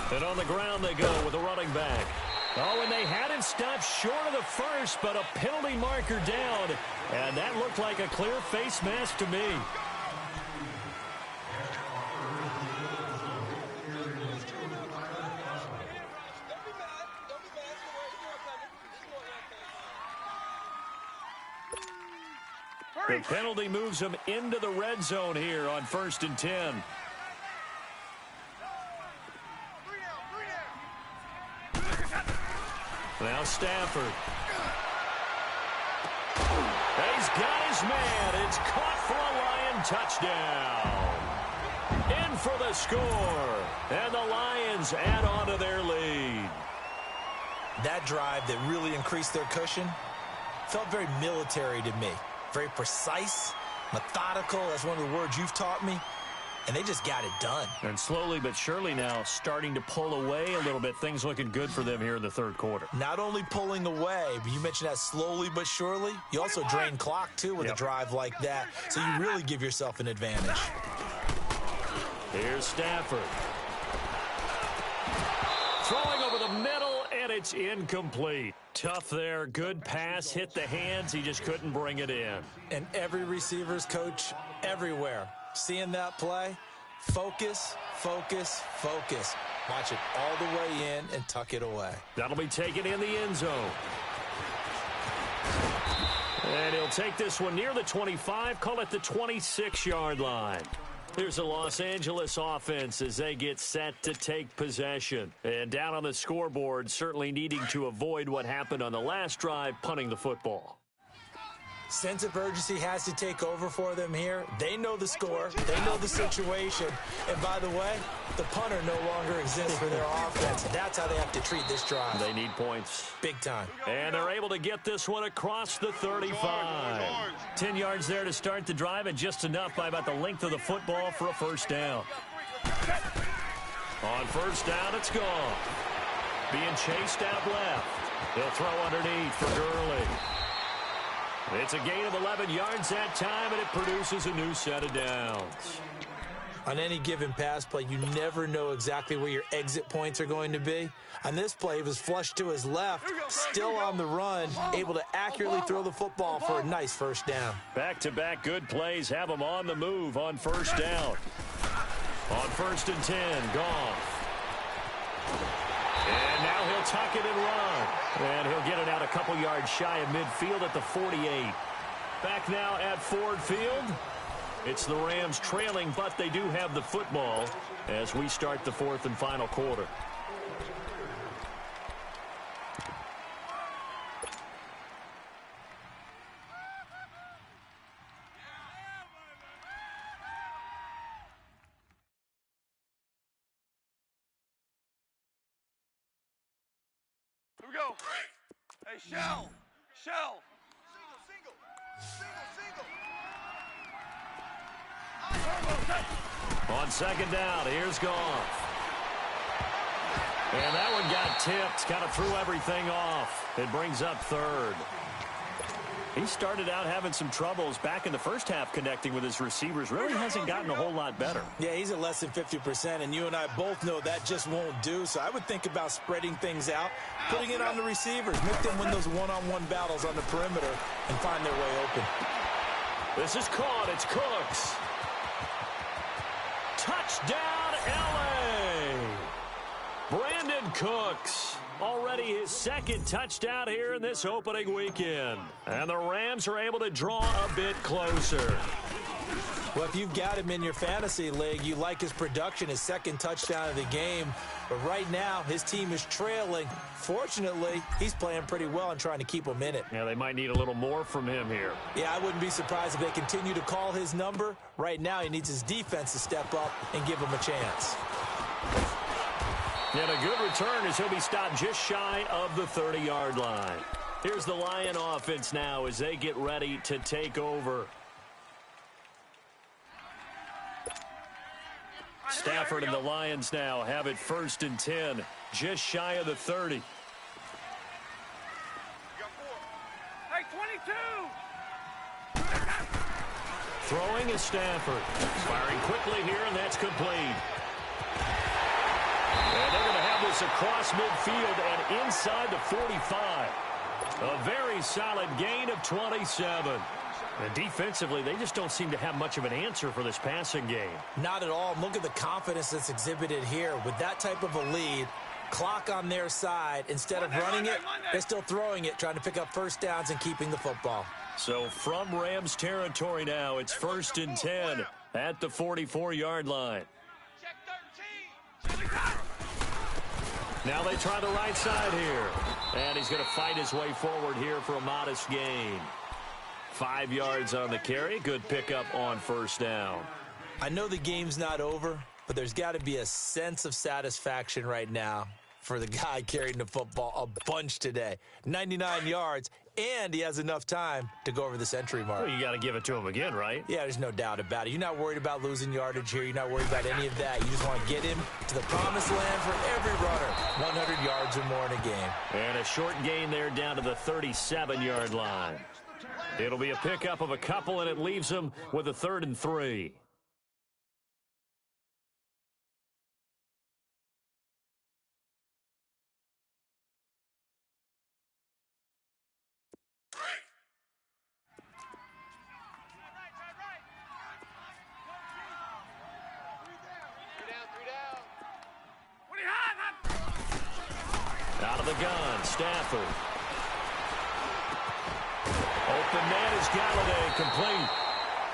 54. And on the ground they go with a running back. Oh, and they had it stopped short of the first, but a penalty marker down. And that looked like a clear face mask to me. The penalty moves him into the red zone here on 1st and 10. 3 down. Now Stafford. He's got his man. It's caught for a Lion touchdown. In for the score. And the Lions add on to their lead. That drive that really increased their cushion felt very military to me. Very precise, methodical. That's one of the words you've taught me. And they just got it done. And slowly but surely now starting to pull away a little bit. Things looking good for them here in the third quarter. Not only pulling away, but you mentioned that slowly but surely. You also drain clock, too, with a drive like that. So you really give yourself an advantage. Here's Stafford. Throwing over the middle, and it's incomplete. Tough there. Good pass. Hit the hands. He just couldn't bring it in. And every receiver's coach everywhere, seeing that play, focus, focus, focus. Watch it all the way in and tuck it away. That'll be taken in the end zone. And he'll take this one near the 25, call it the 26-yard line. Here's the Los Angeles offense as they get set to take possession. And down on the scoreboard, certainly needing to avoid what happened on the last drive, punting the football. Sense of urgency has to take over for them here. They know the score. They know the situation. And by the way, the punter no longer exists for their offense. That's how they have to treat this drive. They need points. Big time. And they're able to get this one across the 35. 10 yards there to start the drive, and just enough by about the length of the football for a first down. On first down, it's gone. Being chased out left. He'll throw underneath for Gurley. It's a gain of 11 yards that time, and it produces a new set of downs. On any given pass play, you never know exactly where your exit points are going to be. On this play, he was flushed to his left, still on the run, able to accurately throw the football for a nice first down. Back-to-back good plays have him on the move on first down. On 1st and 10, Goff. And now he'll tuck it and run. And he'll get it out a couple yards shy of midfield at the 48. Back now at Ford Field. It's the Rams trailing, but they do have the football as we start the fourth and final quarter. Here we go. Hey, Shell. On second down, here's Goff. And that one got tipped, kind of threw everything off. It brings up third. He started out having some troubles back in the first half connecting with his receivers. Really hasn't gotten a whole lot better. Yeah, he's at less than 50%, and you and I both know that just won't do. So I would think about spreading things out, putting it on the receivers, make them win those one-on-one battles on the perimeter and find their way open. This is caught. It's Cooks. Touchdown, L.A. Brandon Cooks. Already his second touchdown here in this opening weekend. And the Rams are able to draw a bit closer. Well, if you've got him in your fantasy league, you like his production, his second touchdown of the game. But right now, his team is trailing. Fortunately, he's playing pretty well and trying to keep them in it. Yeah, they might need a little more from him here. Yeah, I wouldn't be surprised if they continue to call his number. Right now, he needs his defense to step up and give him a chance. And a good return as he'll be stopped just shy of the 30-yard line. Here's the Lion offense now as they get ready to take over. Stafford and the Lions now have it 1st and 10, just shy of the 30. Hey, 22! Throwing is Stafford. Firing quickly here, and that's complete. And they're going to have this across midfield and inside the 45. A very solid gain of 27. And defensively, they just don't seem to have much of an answer for this passing game. Not at all. Look at the confidence that's exhibited here. With that type of a lead, clock on their side, instead of running it, they're still throwing it, trying to pick up first downs and keeping the football. So from Rams territory now, it's 1st and 10 at the 44-yard line. Check 13. Now they try the right side here. And he's going to fight his way forward here for a modest gain. 5 yards on the carry. Good pickup on first down. I know the game's not over, but there's got to be a sense of satisfaction right now for the guy carrying the football a bunch today. 99 yards, and he has enough time to go over the century mark. Well, you got to give it to him again, right? Yeah, there's no doubt about it. You're not worried about losing yardage here. You're not worried about any of that. You just want to get him to the promised land for every runner. 100 yards or more in a game. And a short gain there down to the 37-yard line. It'll be a pickup of a couple, and it leaves him with a 3rd and 3. Out of the gun, Stafford. Open man is Galladay, complete.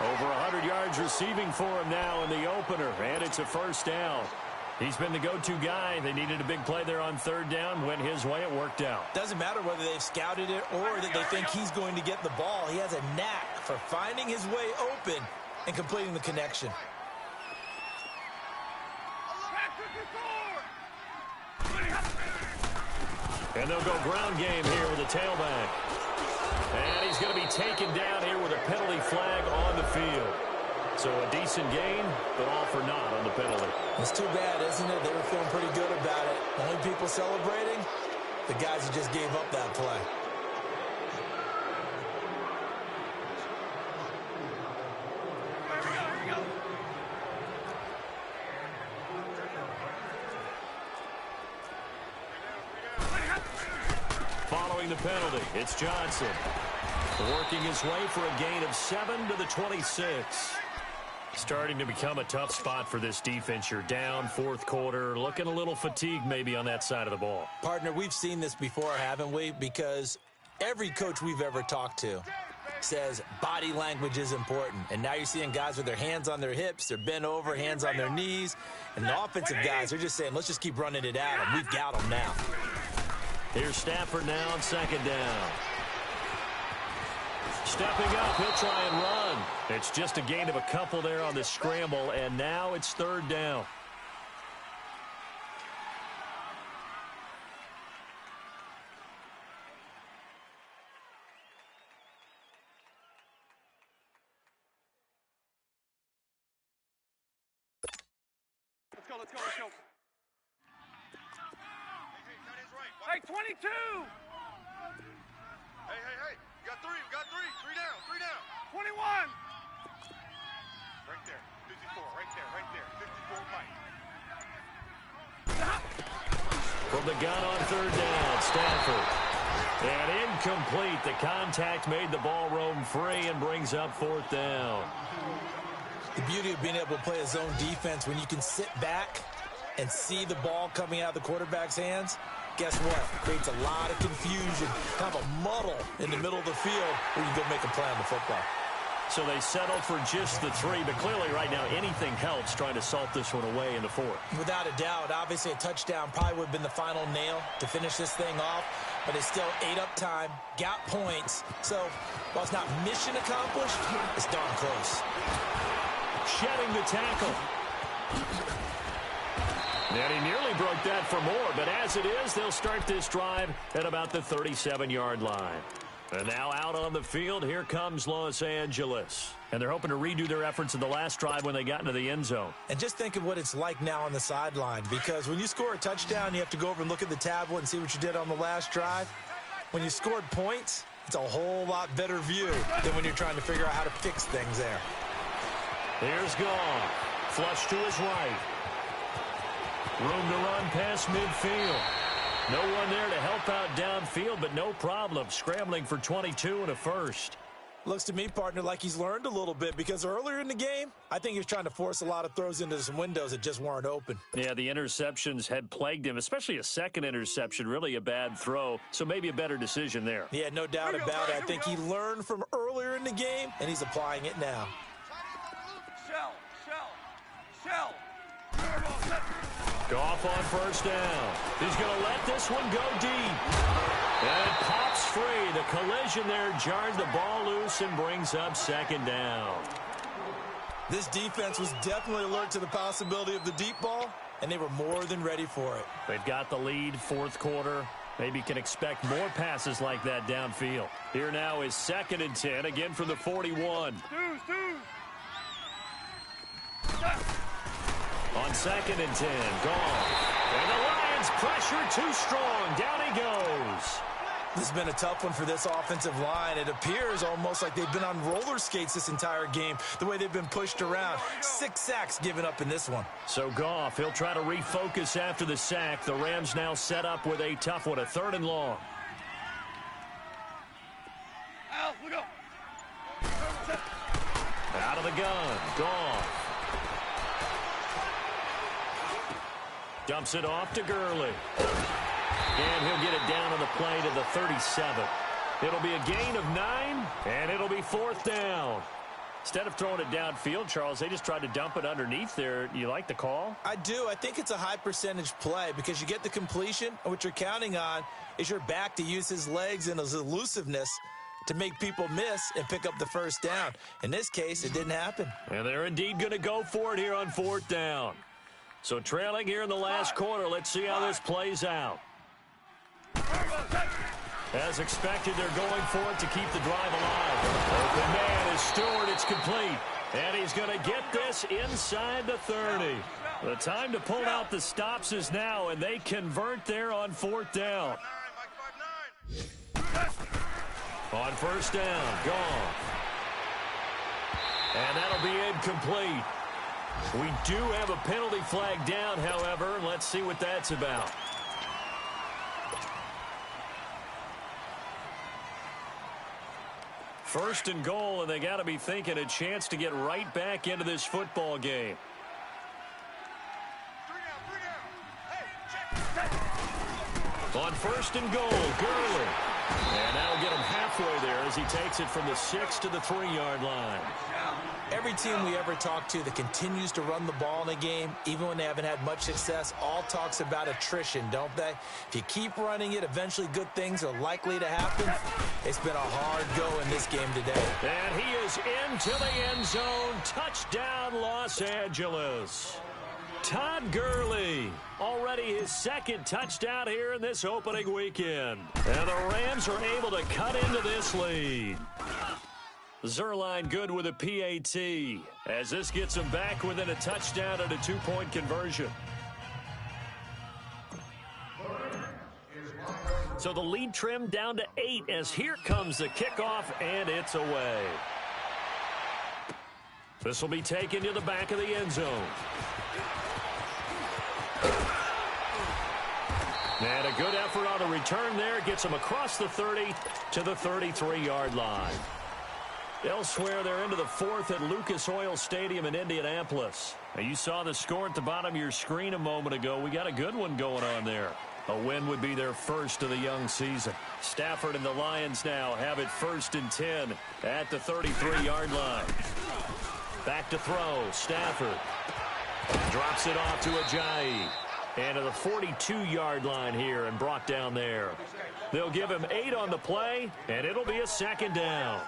Over 100 yards receiving for him now in the opener, and it's a first down. He's been the go-to guy. They needed a big play there on 3rd down. Went his way, it worked out. Doesn't matter whether they've scouted it or that they think he's going to get the ball. He has a knack for finding his way open and completing the connection. And they'll go ground game here with a tailback. And he's going to be taken down here with a penalty flag on the field. So a decent gain, but all for naught on the penalty. It's too bad, isn't it? They were feeling pretty good about it. The only people celebrating, the guys who just gave up that play. Following the penalty, it's Johnson. Working his way for a gain of 7 to the 26. Starting to become a tough spot for this defense. You're down fourth quarter, looking a little fatigued maybe on that side of the ball. Partner, we've seen this before, haven't we? Because every coach we've ever talked to says body language is important. And now you're seeing guys with their hands on their hips, they're bent over, hands on their knees. And the offensive guys, they're just saying, let's just keep running it at them. We've got them now. Here's Stafford now on second down. Stepping up, he'll try and run. It's just a gain of a couple there on the scramble, and now it's third down. Let's go. Hey, 22! Hey. We got three. Three down. 21! Right there. 54, right there. 54, Mike. From the gun on third down, Stafford. And incomplete. The contact made the ball roam free and brings up fourth down. The beauty of being able to play a zone defense when you can sit back and see the ball coming out of the quarterback's hands, guess what? Creates a lot of confusion, kind of a muddle in the middle of the field where you can go make a play on the football. So they settled for just the 3, but clearly right now anything helps trying to salt this one away in the fourth. Without a doubt, obviously a touchdown probably would have been the final nail to finish this thing off, but they still ate up time, got points. So while it's not mission accomplished, it's darn close. Shedding the tackle. And he nearly broke that for more, but as it is, they'll start this drive at about the 37-yard line. And now out on the field, here comes Los Angeles. And they're hoping to redo their efforts in the last drive when they got into the end zone. And just think of what it's like now on the sideline, because when you score a touchdown, you have to go over and look at the tablet and see what you did on the last drive. When you scored points, it's a whole lot better view than when you're trying to figure out how to fix things there. Here's Goff. Flush to his right. Room to run past midfield. No one there to help out downfield, but no problem. Scrambling for 22 and a first. Looks to me, partner, like he's learned a little bit, because earlier in the game, I think he was trying to force a lot of throws into some windows that just weren't open. Yeah, the interceptions had plagued him, especially a second interception, really a bad throw, so maybe a better decision there. Yeah, no doubt about it. I think he learned from earlier in the game, and he's applying it now. Shell. Goff on first down. He's going to let this one go deep. And it pops free. The collision there jarred the ball loose and brings up second down. This defense was definitely alert to the possibility of the deep ball, and they were more than ready for it. They've got the lead, fourth quarter. Maybe can expect more passes like that downfield. Here now is 2nd and 10, again from the 41. On 2nd and 10, Goff. And the Lions pressure too strong. Down he goes. This has been a tough one for this offensive line. It appears almost like they've been on roller skates this entire game, the way they've been pushed around. 6 sacks given up in this one. So Goff, he'll try to refocus after the sack. The Rams now set up with a tough one, a 3rd and long. Al, look up. Out of the gun, Goff. Dumps it off to Gurley. And he'll get it down on the play to the 37. It'll be a gain of 9, and it'll be 4th down. Instead of throwing it downfield, Charles, they just tried to dump it underneath there. You like the call? I do. I think it's a high percentage play because you get the completion, and what you're counting on is your back to use his legs and his elusiveness to make people miss and pick up the first down. In this case, it didn't happen. And they're indeed going to go for it here on 4th down. So trailing here in the last quarter, let's see how this plays out. As expected, they're going for it to keep the drive alive. Open man is Stewart. It's complete. And he's going to get this inside the 30. The time to pull out the stops is now, and they convert there on 4th down. On 1st down, gone. And that'll be incomplete. We do have a penalty flag down, however. Let's see what that's about. First and goal, and they got to be thinking a chance to get right back into this football game. On 1st and goal, Gurley. And that'll get him halfway there as he takes it from the 6 to the 3-yard line. Every team we ever talk to that continues to run the ball in a game, even when they haven't had much success, all talks about attrition, don't they? If you keep running it, eventually good things are likely to happen. It's been a hard go in this game today. And he is into the end zone. Touchdown, Los Angeles. Todd Gurley, already his 2nd touchdown here in this opening weekend. And the Rams are able to cut into this lead. Zuerlein good with a PAT as this gets him back within a touchdown and a 2-point conversion. So the lead trimmed down to 8 as here comes the kickoff, and it's away. This will be taken to the back of the end zone. And a good effort on the return there. Gets him across the 30 to the 33-yard line. Elsewhere, they're into the 4th at Lucas Oil Stadium in Indianapolis. Now, you saw the score at the bottom of your screen a moment ago. We got a good one going on there. A win would be their first of the young season. Stafford and the Lions now have it 1st and 10 at the 33-yard line. Back to throw. Stafford drops it off to Ajayi. And to the 42-yard line here and brought down there. They'll give him 8 on the play, and it'll be a 2nd down.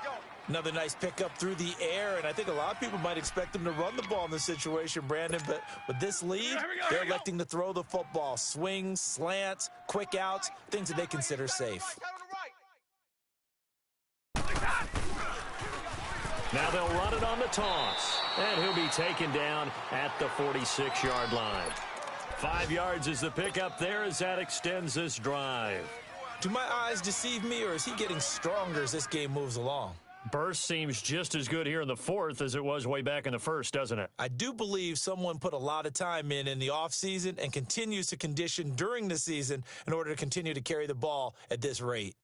Another nice pickup through the air, and I think a lot of people might expect them to run the ball in this situation, Brandon, but with this lead, they're electing to throw the football. Swings, slants, quick outs, things that they consider safe. Now they'll run it on the toss, and he'll be taken down at the 46-yard line. 5 yards is the pickup there as that extends this drive. Do my eyes deceive me, or is he getting stronger as this game moves along? Burst seems just as good here in the 4th as it was way back in the 1st, doesn't it? I do believe someone put a lot of time in the offseason and continues to condition during the season in order to continue to carry the ball at this rate.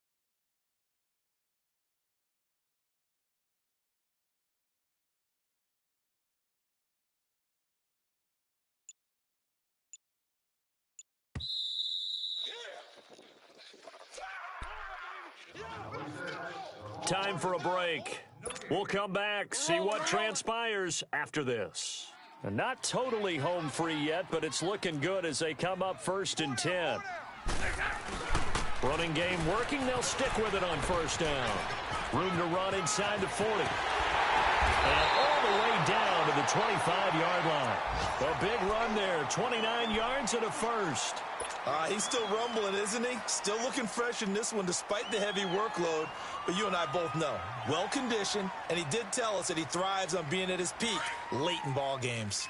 Time for a break. We'll come back, see what transpires after this. And not totally home free yet, but it's looking good as they come up 1st and 10. Running game working. They'll stick with it on 1st down. Room to run inside the 40. And all the way down to the 25-yard line. A big run there. 29 yards and a 1st. He's still rumbling, isn't he? Still looking fresh in this one despite the heavy workload. But you and I both know, well-conditioned, and he did tell us that he thrives on being at his peak late in ball games.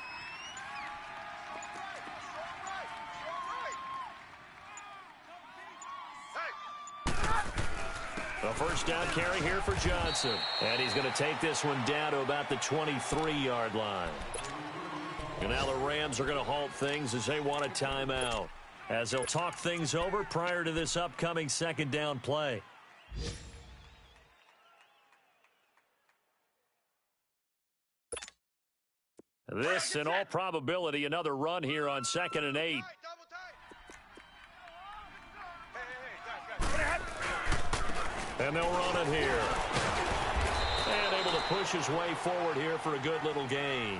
A 1st down carry here for Johnson. And he's going to take this one down to about the 23-yard line. And now the Rams are going to halt things as they want a timeout, as they'll talk things over prior to this upcoming 2nd down play. This, in all probability, another run here on 2nd and 8. And they'll run it here. And able to push his way forward here for a good little gain.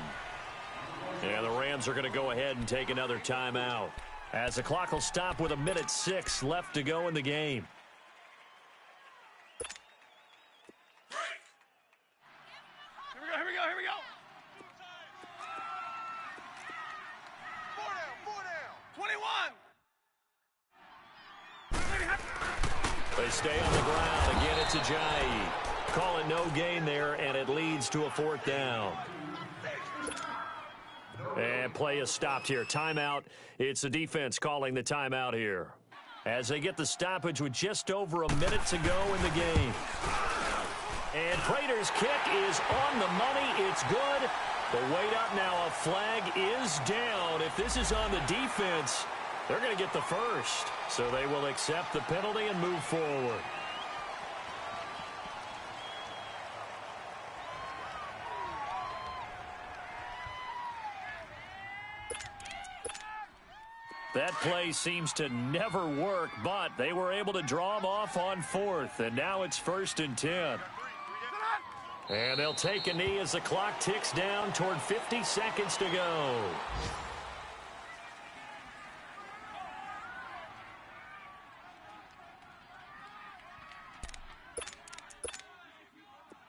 And the Rams are going to go ahead and take another timeout, as the clock will stop with 1:06 left to go in the game. Here we go. 4 down. 21. They stay on the ground. Again, it's Ajayi. Call it no gain there, and it leads to a 4th down. And play is stopped here. Timeout. It's the defense calling the timeout here, as they get the stoppage with just over a minute to go in the game. And Prater's kick is on the money. It's good. The wait up now. A flag is down. If this is on the defense, they're going to get the first. So they will accept the penalty and move forward. That play seems to never work, but they were able to draw him off on 4th, and now it's 1st and 10. And they'll take a knee as the clock ticks down toward 50 seconds to go.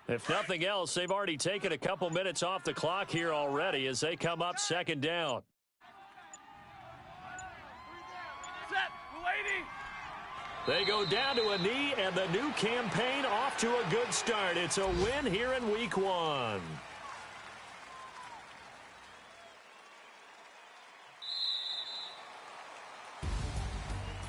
If nothing else, they've already taken a couple minutes off the clock here already as they come up 2nd down. They go down to a knee, and the new campaign off to a good start. It's a win here in Week 1.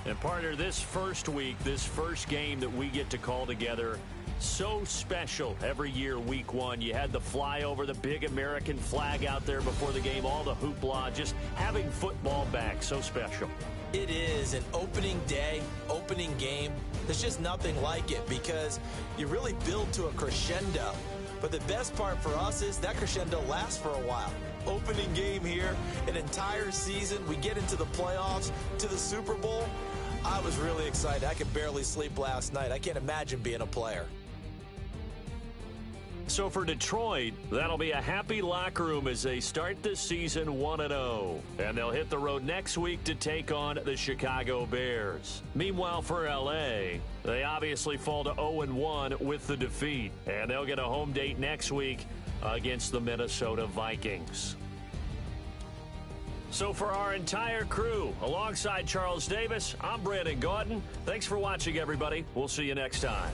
And partner, this first week, this first game that we get to call together, so special every year, Week 1. You had the flyover, the big American flag out there before the game, all the hoopla, just having football back, so special. It is an opening day, opening game. There's just nothing like it because you really build to a crescendo. But the best part for us is that crescendo lasts for a while. Opening game here, an entire season. We get into the playoffs, to the Super Bowl. I was really excited. I could barely sleep last night. I can't imagine being a player. So for Detroit, that'll be a happy locker room as they start this season 1-0. And they'll hit the road next week to take on the Chicago Bears. Meanwhile, for L.A., they obviously fall to 0-1 with the defeat. And they'll get a home date next week against the Minnesota Vikings. So for our entire crew, alongside Charles Davis, I'm Brandon Gaudin. Thanks for watching, everybody. We'll see you next time.